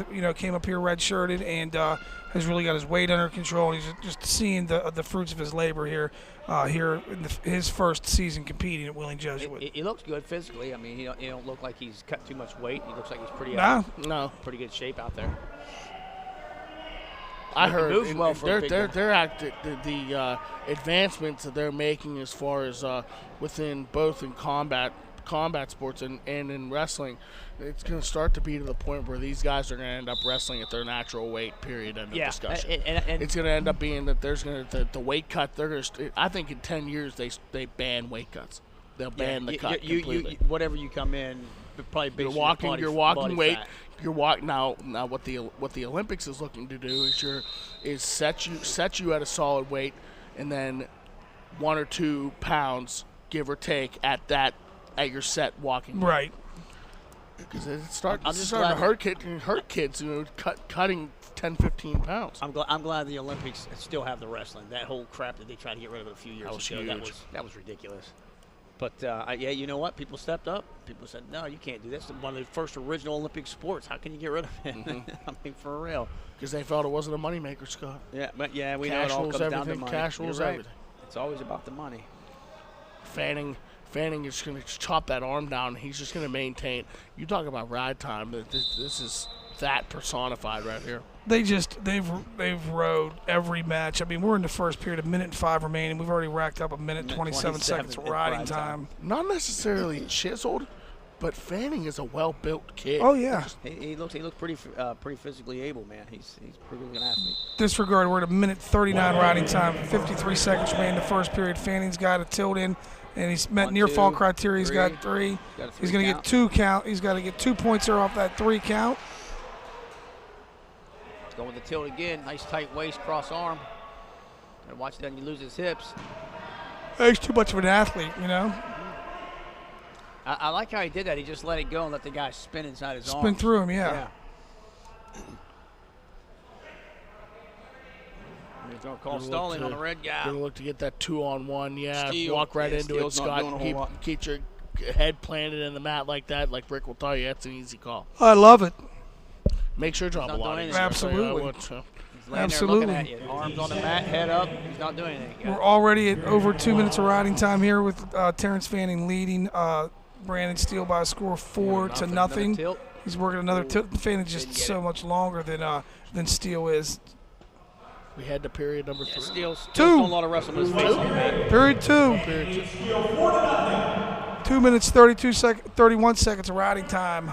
up here red-shirted and has really got his weight under control. He's just seeing the fruits of his labor here in his first season competing at Wheeling Jesuit. He looks good physically. I mean, he don't look like he's cut too much weight. He looks like he's pretty pretty good shape out there. I heard well for the advancements that they're making as far as within both in combat sports and in wrestling, it's going to start to be to the point where these guys are going to end up wrestling at their natural weight. Period. End of discussion. And it's going to end up being that there's going to the weight cut. They're going to. I think in 10 years they ban weight cuts. They'll ban the cut completely. Whatever you come in, probably based you're walking weight. Fat. You're walking now. What the Olympics is looking to do is set you at a solid weight, and then 1 or 2 pounds, give or take, at your set walking weight. Right. Because it's starting to hurt kids. Cutting 10, 15 pounds. I'm glad the Olympics still have the wrestling. That whole crap that they tried to get rid of a few years ago. That was ridiculous. But yeah, you know what? People stepped up. People said, "No, you can't do this. It's one of the first original Olympic sports. How can you get rid of it?" I mean, for real. Because they felt it wasn't a moneymaker, Scott. Yeah, but yeah, we know it all comes down to money. Cash rules everything. It's always about the money. Fanning is going to chop that arm down. He's just going to maintain. You talk about ride time. This is that personified right here. They've rode every match. I mean, we're in the first period, 1:05 remaining. We've already racked up 1:27 seconds of riding time. Not necessarily chiseled, But Fanning is a well-built kid. Oh, yeah. He looks pretty physically able, man. He's a pretty good athlete. Disregard, we're at a minute 39 riding time, 53 seconds remaining in the first period. Fanning's got a tilt in, and he's met near fall criteria. He's got 3. He's going to get 2 count. He's got to get 2 points there off that 3 count. Let's go with the tilt again. Nice tight waist, cross arm. And watch then you lose his hips. He's too much of an athlete, you know. I like how he did that. He just let it go and let the guy spin inside his arm. Spin through him, yeah. He's going to call stalling on the red guy. Going to look to get that 2-on-1. Yeah, Steele. walk right into it, Steele's not Scott. doing a whole Keep your head planted in the mat like that. Like Rick will tell you, that's an easy call. I love it. Make sure to drop a lot. Absolutely. He's laying there looking at you. Arms on the mat, head up. He's not doing anything. We're already at over 2 minutes of riding time here with Terrence Fanning leading Brandon Steele by a score of 4-0. He's working another tilt. Fanning's just so much longer than Steele is. We had to period number 3. Steele's doing a lot of wrestling with his face on the mat. Period 2. 2 minutes 31 seconds of riding time.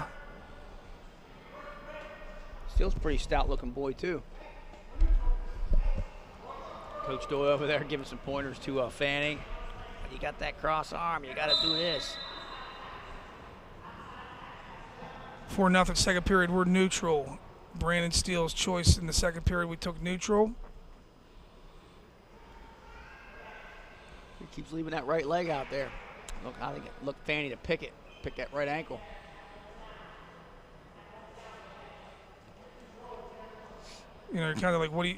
Steele's a pretty stout-looking boy too. Coach Doyle over there giving some pointers to Fanning. You got that cross arm. You got to do this. 4-0 second period. We're neutral. Brandon Steele's choice in the second period. We took neutral. He keeps leaving that right leg out there. Look Fanning to pick that right ankle. You know, kind of like what do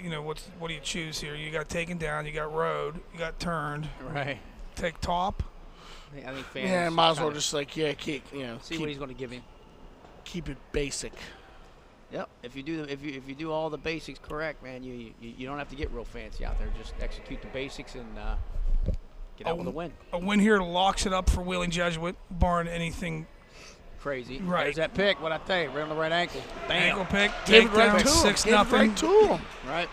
you choose here? You got taken down, you got rode, you got turned. Right. Take top. I think Fanning's Yeah, might as well just see keep what he's going to give him. Keep it basic. Yep. If you do all the basics correct, man, you don't have to get real fancy out there. Just execute the basics and get out with a win. A win here locks it up for Wheeling Jesuit, barring anything crazy. Right. There's that pick. What I tell you, right on the right ankle. Bam. Ankle pick. Give Take down 6-0. Right to him. Right.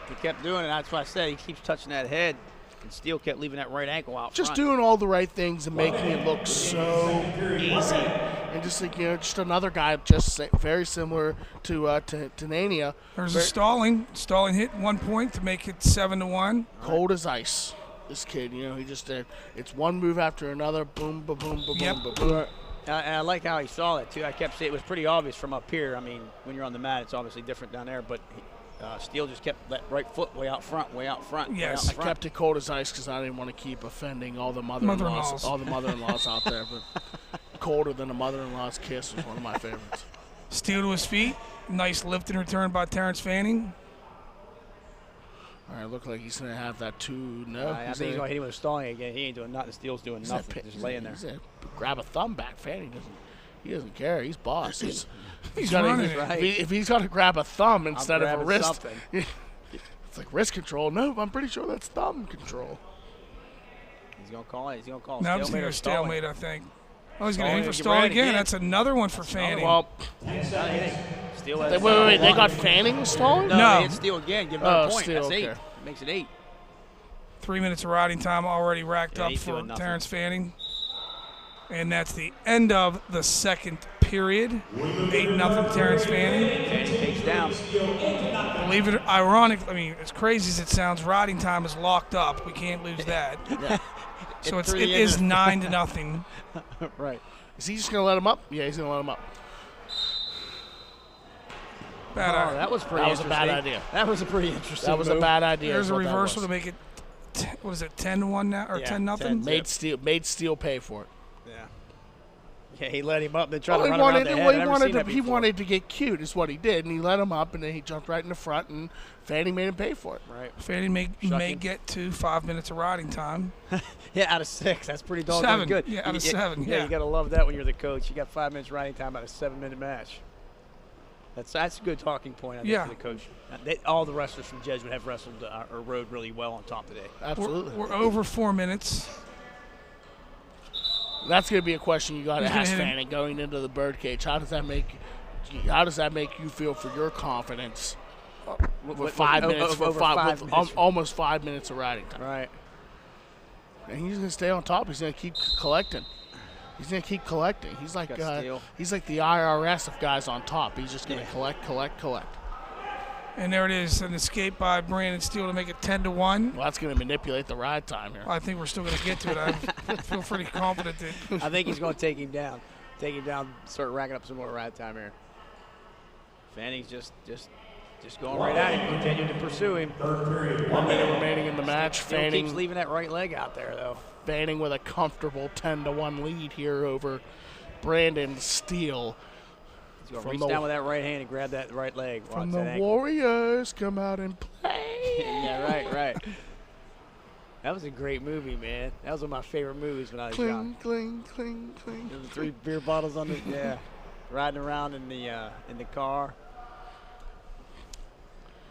He kept doing it. That's why I said he keeps touching that head. And Steele kept leaving that right ankle out Just front. doing all the right things and making it look so easy. And just like, just another guy very similar to Nania. There's a Stalling. Stalling hit 1 point to make it 7-1. Cold as ice. This kid, he just it's one move after another. Boom, boom, boom, boom, Yep. boom, boom. And I like how he saw it, too. I kept saying it was pretty obvious from up here. I mean, when you're on the mat, it's obviously different down there. But Steele just kept that right foot way out front. Yes. I kept it cold as ice because I didn't want to keep offending all the mother-in-laws out there. But colder than a mother-in-law's kiss was one of my favorites. Steele to his feet. Nice lift and return by Terrence Fanning. All right, look like he's going to have that too. No. I think he's going to hit him with Stalling again. He ain't doing nothing. Steele's doing nothing. Just laying there. He's gonna grab a thumb back. Fanning doesn't care. He's boss. He's running it. Right. If he's got to grab a thumb instead of a wrist, something. it's like wrist control. No, I'm pretty sure that's thumb control. He's going to call it. He's going to call it. Now he's going to stalemate, I think. Oh, he's going to aim for Stalling again. That's another one for Fanning. Well, Steele wait. They got Fanning with Stalling? No. It's Steele again. Give him a point. Steele, That's 8. okay. Makes it 8. 3 minutes of riding time already racked up for Terrence Fanning. And that's the end of the second period. 8-0 Terrence Fanning. Fanning takes down. Believe it, ironic. I mean, as crazy as it sounds, riding time is locked up. We can't lose that. So it is 9-0. Right. Is he just going to let him up? Yeah, he's going to let him up. That was pretty. That was a bad idea. That was a pretty interesting. That was a bad idea. There's a reversal to make it. What is it? 10-1 now or 10-0? Made Steele pay for it. Yeah, he let him up, then tried to run around the head. He wanted to get cute, is what he did, and he let him up, and then he jumped right in the front, and Fanning made him pay for it. Right. Fanning may get to 5 minutes of riding time. Yeah, out of 6. That's pretty doggone good. Yeah, out of 7. Yeah, you got to love that when you're the coach. You got 5 minutes riding time out of a 7-minute match. That's a good talking point, I think, for the coach. All the wrestlers from Jesuit have wrestled or rode really well on top today. Absolutely. We're over 4 minutes. That's going to be a question you got to ask Fanning going into the birdcage. How does that make you feel for your confidence? With 5 minutes, almost 5 minutes of riding time. Right. And he's going to stay on top. He's going to keep collecting. He's gonna keep collecting. He's like the IRS of guys on top. He's just gonna collect. And there it is, an escape by Brandon Steele to make it 10-1. Well, that's going to manipulate the ride time here. Well, I think we're still going to get to it. I feel pretty confident that. I think he's going to take him down. Start racking up some more ride time here. Fanning's just going right at him, continuing to pursue him. 1 minute remaining in the match. Fanning keeps leaving that right leg out there, though. Fanning with a comfortable 10-1 lead here over Brandon Steele. He's going to reach down with that right hand and grab that right leg. From the Warriors, come out and play. Yeah, right. That was a great movie, man. That was one of my favorite movies when I was young. Cling, cling, cling. The 3 beer bottles on the, riding around in the car.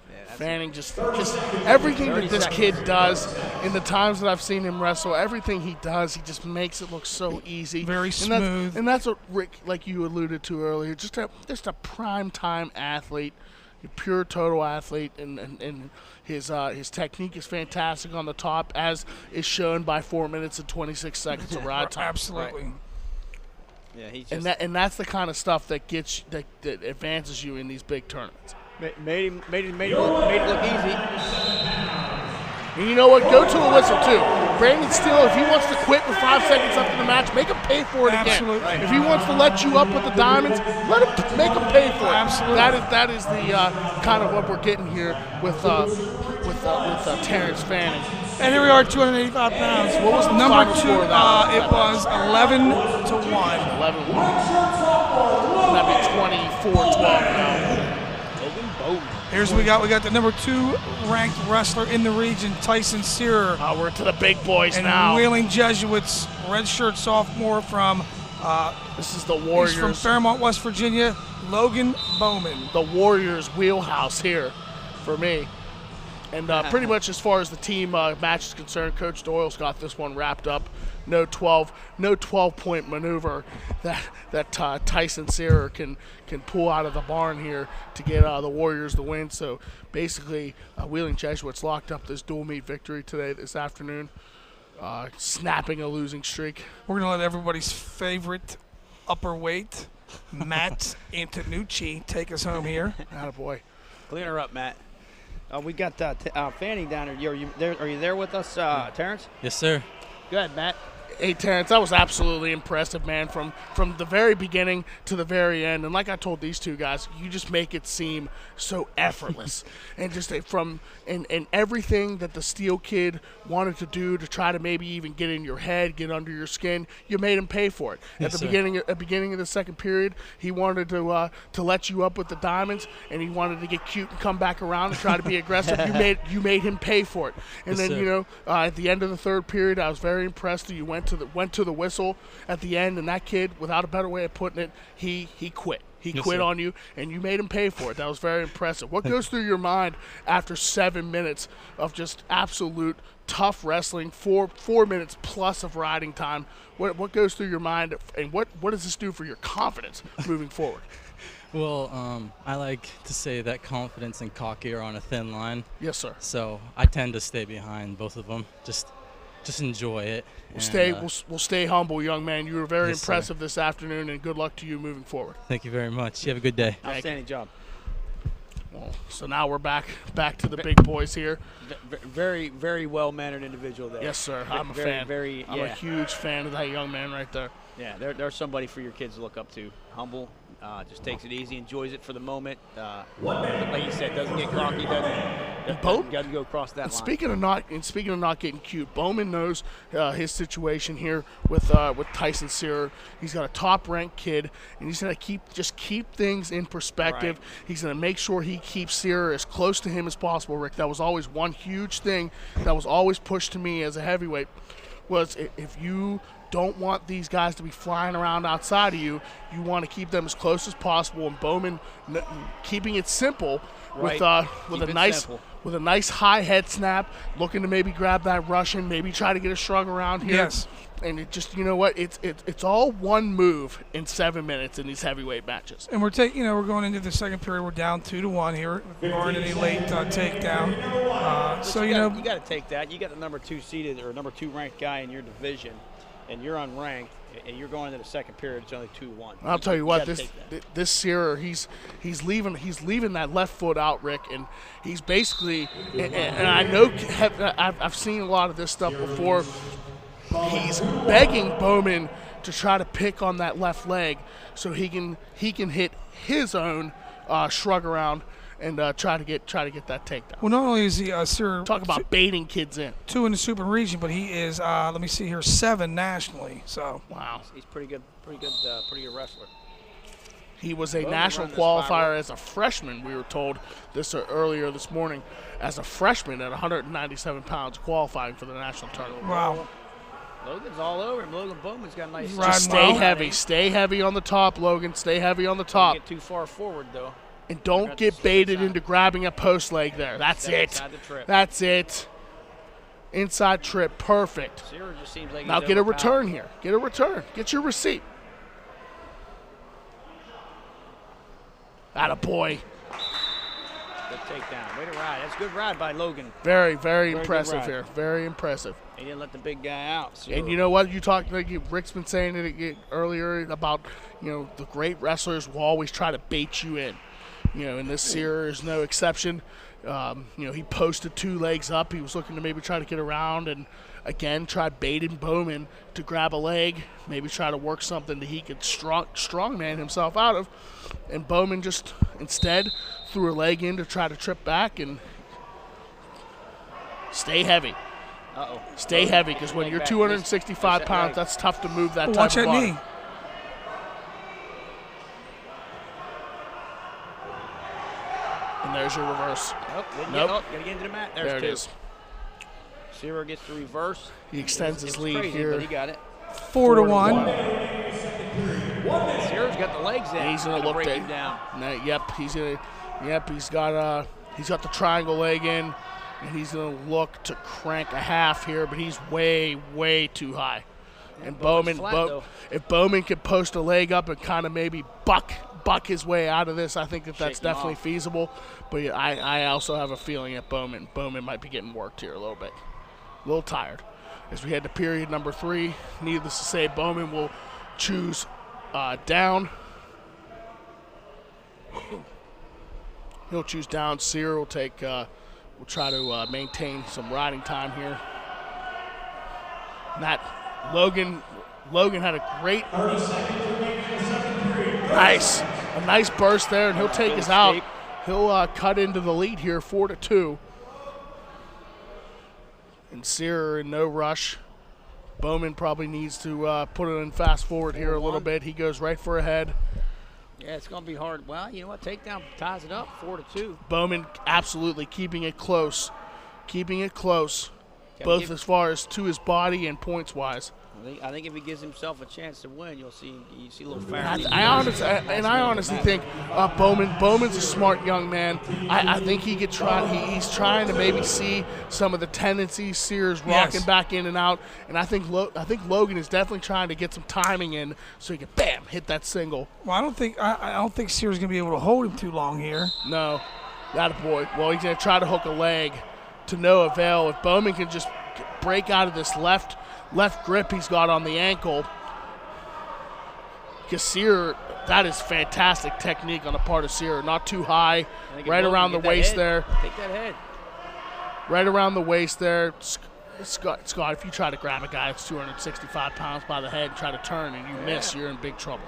Yeah, Fanning just everything that this kid does in the times that I've seen him wrestle, everything he does, he just makes it look so easy. Very smooth. And that's what Rick, like you alluded to earlier, just a prime time athlete, a pure total athlete, and his technique is fantastic on the top, as is shown by 4 minutes and 26 seconds of ride time. Absolutely. Right. Yeah, he's just and that's the kind of stuff that gets that advances you in these big tournaments. Made it look easy. And you know what? Go to a whistle, too. Brandon Steele, if he wants to quit with 5 seconds left in the match, make him pay for it Absolutely. again. If he wants to let you up with the diamonds, make him pay for it. Absolutely. That is the kind of what we're getting here with Terrence Fanning. And here we are, 285 pounds. What was the number final 2? score of that? It was 11-1. 11-1. That'd be 24-12 now. Here's what we got. We got the number 2 ranked wrestler in the region, Tyson Searer. We're to the big boys and now. Wheeling Jesuits, redshirt sophomore from. This is the Warriors. He's from Fairmont, West Virginia. Logan Bowman. The Warriors' wheelhouse here for me. And pretty much as far as the team match is concerned, Coach Doyle's got this one wrapped up. No 12-point maneuver that Tyson Searer can pull out of the barn here to get the Warriors the win. So basically, Wheeling Jesuits locked up this dual meet victory this afternoon, snapping a losing streak. We're gonna let everybody's favorite upper weight, Matt Antonucci, take us home here. Attaboy. Clean her up, Matt. We got Fanning down here. Are you there with us, Terrence? Yes, sir. Go ahead, Matt. Hey, Terrence, that was absolutely impressive, man, from the very beginning to the very end. And like I told these two guys, you just make it seem so effortless. And just and everything that the Steel kid wanted to do to try to maybe even get in your head, get under your skin, you made him pay for it. Yes, at the beginning of the second period, he wanted to let you up with the diamonds, and he wanted to get cute and come back around and try to be aggressive. You made him pay for it. And yes, then, sir. At the end of the third period, I was very impressed that you went to the whistle at the end, and that kid, without a better way of putting it, he quit. He Yes, quit sir. on you, and you made him pay for it. That was very impressive. What goes through your mind after 7 minutes of just absolute tough wrestling, 4 minutes plus of riding time? What goes through your mind, and what does this do for your confidence moving forward? Well, I like to say that confidence and cocky are on a thin line. Yes, sir. So I tend to stay behind both of them. Just enjoy it. We'll stay humble, young man. You were very Yes, impressive this afternoon, and good luck to you moving forward. Thank you very much. You have a good day. Outstanding job. Well, so now we're back to the big boys here. Very, very well-mannered individual there. Yes, sir. I'm a fan. I'm a huge fan of that young man right there. Yeah, there's somebody for your kids to look up to. Humble, just takes it easy, enjoys it for the moment. Like you said, doesn't get cocky, doesn't go across that line. Speaking of not getting cute, Bowman knows his situation here with Tyson Searer. He's got a top-ranked kid, and he's gonna keep things in perspective. Right. He's gonna make sure he keeps Searer as close to him as possible. Rick, that was always one huge thing that was always pushed to me as a heavyweight. Was if you don't want these guys to be flying around outside of you, you want to keep them as close as possible. And Bowman keeping it simple with a nice high head snap, looking to maybe grab that Russian, maybe try to get a shrug around here. Yes. And it just, you know what, it's all one move in 7 minutes in these heavyweight matches. And we're going into the second period. We're down 2-1 here, barring any late takedown. You got to take that. You got the number 2 seeded or number 2 ranked guy in your division. and you're unranked, and you're going into the second period, it's only 2-1. I'll tell you what, gotta this take that. this Searer, he's leaving that left foot out, Rick, and he's basically, and I know I've seen a lot of this stuff before. He's begging Bowman to try to pick on that left leg so he can hit his own shrug around and try to get that takedown. Well, not only is he Searer, talk about baiting kids in. 2 in the super region, but he is let me see here, 7 nationally. So wow, he's pretty good wrestler. He was a national qualifier as a freshman. We were told this earlier this morning, as a freshman at 197 pounds, qualifying for the national tournament. Wow. Logan's all over him. Logan Bowman's got a nice. Just stay heavy. Stay heavy on the top, Logan. Stay heavy on the top. Don't get too far forward, though. And don't get baited into grabbing a post leg there. That's it. Inside the trip. That's it. Inside trip. Perfect. Searer just seems like now he's get a overpowered. return here. Get a return. Get your receipt. Attaboy. Good takedown. Way to ride. That's a good ride by Logan. Very, very Very good impressive ride. here. Very impressive. He didn't let the big guy out. And you know what? You talked, like Rick's been saying it earlier about, the great wrestlers will always try to bait you in. And this Searer is no exception. He posted 2 legs up. He was looking to maybe try to get around and, again, try baiting Bowman to grab a leg, maybe try to work something that he could strongman himself out of. And Bowman just instead threw a leg in to try to trip back and stay heavy. Uh-oh. Stay heavy, because when you're 265 pounds, that's tough to move that type watch of that body. knee. And there's your reverse. Nope. Gotta get into the mat. There's there it 2. is. Searer gets the reverse. He extends his It's lead crazy, here. But he got it. 4-1. Searer's got the legs in. He's gonna look break to- him down. He's got the triangle leg in, and he's gonna look to crank a half here, but he's way too high. And Bowman's flat, though. if Bowman could post a leg up and kind of maybe buck his way out of this, I think that's Shake him definitely off. feasible. But yeah, I also have a feeling that Bowman might be getting worked here a little bit. A little tired. As we head to period number 3, needless to say, Bowman will choose down. He'll choose down. Searer will take. Will try to maintain some riding time here. That Logan had a great, a nice burst there, and he'll take us out. He'll cut into the lead here, 4-2. And Searer in no rush. Bowman probably needs to put it in fast forward here a little bit. He goes right for a head. Yeah, it's going to be hard. Well, you know what? Takedown ties it up, 4-2. Bowman absolutely keeping it close. Both as far as to his body and points-wise. I think if he gives himself a chance to win, you see a little fire. I honestly think Bowman's a smart young man. I think he could try. He's trying to maybe see some of the tendencies Searer's rocking back in and out, and I think Logan is definitely trying to get some timing in so he can hit that single. Well, I don't think Searer's gonna be able to hold him too long here. No, attaboy. Well, he's gonna try to hook a leg to no avail. If Bowman can just break out of this left grip he's got on the ankle. Because Searer, that is fantastic technique on the part of Searer. Not too high, right around the waist there. Take that head. Right around the waist there. Scott, if you try to grab a guy that's 265 pounds by the head and try to turn and you miss, you're in big trouble.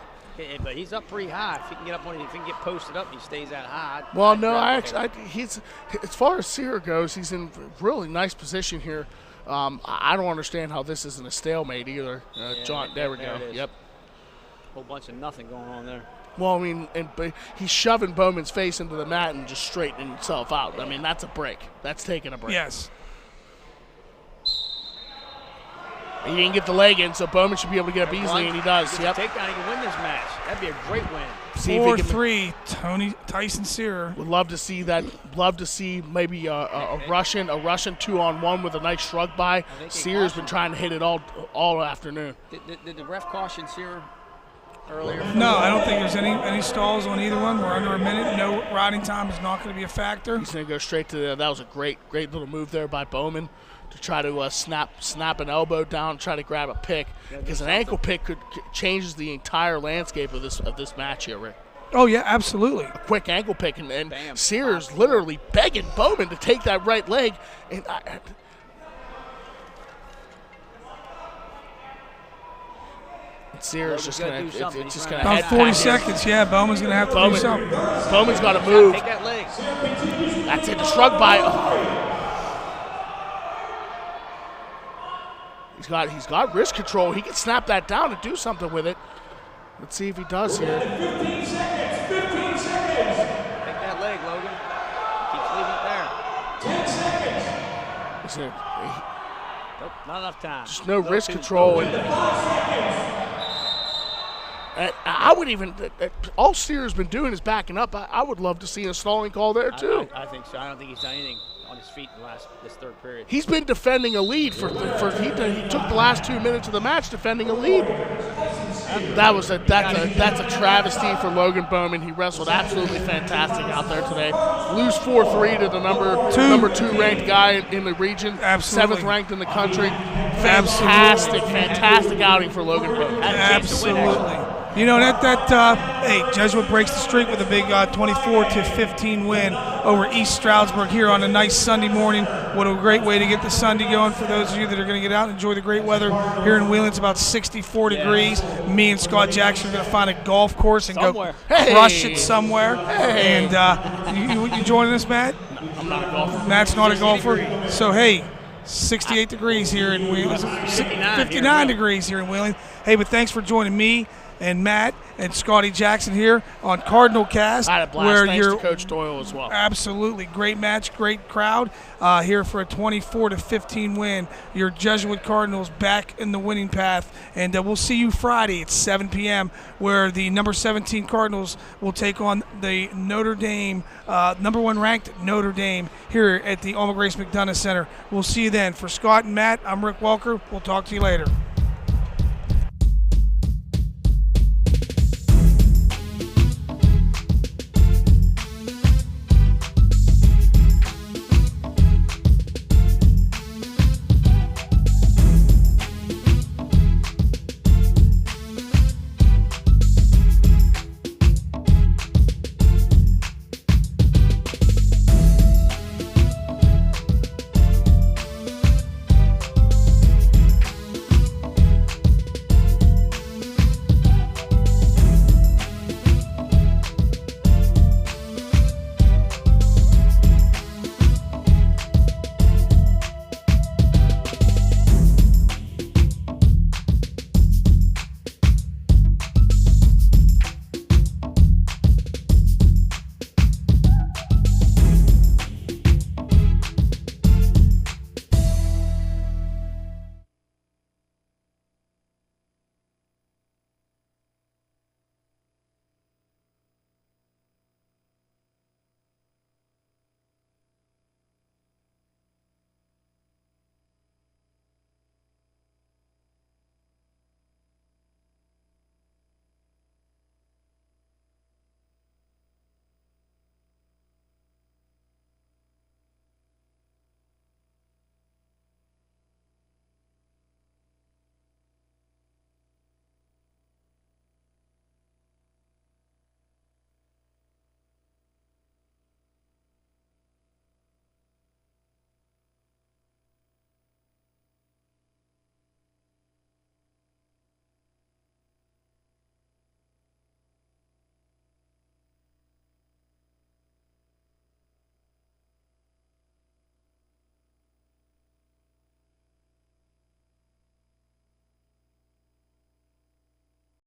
But he's up pretty high. If he can get up if he can get posted up, he stays that high. Well, no, he's as far as Searer goes, he's in really nice position here. I don't understand how this isn't a stalemate either. John, there we go. Yep. Whole bunch of nothing going on there. Well, I mean, but he's shoving Bowman's face into the mat and just straightening himself out. Yeah. I mean, that's a break. That's taking a break. Yes. He didn't get the leg in, so Bowman should be able to get up easily, and he does. Yep. Takedown, he can win this match. That'd be a great win. 4-3, Tyson Searer. Would love to see that. Love to see maybe a Russian 2-on-1 with a nice shrug by. Searer's been trying to hit it all afternoon. Did the ref caution Searer earlier? No, I don't think there's any stalls on either one. We're under a minute. No riding time is not going to be a factor. He's going to go straight to that was a great little move there by Bowman to try to snap an elbow down, try to grab a pick, because an ankle pick changes the entire landscape of this match here, Rick. Oh, yeah, absolutely. A quick ankle pick, and Sears literally begging Bowman to take that right leg. And Sears just going to it's just going to about 40 seconds. Yeah, Bowman's going to have to do something. Bowman's got to move. Take that leg. That's it. The shrug by. He's got wrist control. He can snap that down and do something with it. Let's see if he does here. 15 seconds. 15 seconds. Take that leg, Logan. Keep leaving it there. 10 seconds. Nope, not enough time. Just no wrist control. I would even, all Sears been doing is backing up. I would love to see a stalling call there too. I think so. I don't think he's done anything on his feet in this third period. He's been defending a lead he took the last 2 minutes of the match defending a lead. That's a travesty for Logan Bowman. He wrestled absolutely fantastic out there today. Lose 4-3 to the number two ranked guy in the region, Absolutely. 7th ranked in the country. Fantastic outing for Logan Bowman. Absolutely. You know, hey, Jesuit breaks the streak with a big 24-15 win over East Stroudsburg here on a nice Sunday morning. What a great way to get the Sunday going for those of you that are going to get out and enjoy the great weather. Here in Wheeling, it's about 64 degrees. Me and Scott Jackson are going to find a golf course and go crush it somewhere. Hey. And you joining us, Matt? I'm not a golfer. Matt's not a golfer. So, hey, 68 degrees here in Wheeling. 59 degrees here in Wheeling. Hey, but thanks for joining me and Matt and Scotty Jackson here on Cardinal Cast. I had a blast. Thanks to Coach Doyle as well. Absolutely. Great match, great crowd here for a 24-15 win. Your Jesuit Cardinals back in the winning path. And we'll see you Friday at 7 p.m. where the number 17 Cardinals will take on the Notre Dame, number 1 ranked Notre Dame here at the Alma Grace McDonough Center. We'll see you then. For Scott and Matt, I'm Rick Welker. We'll talk to you later.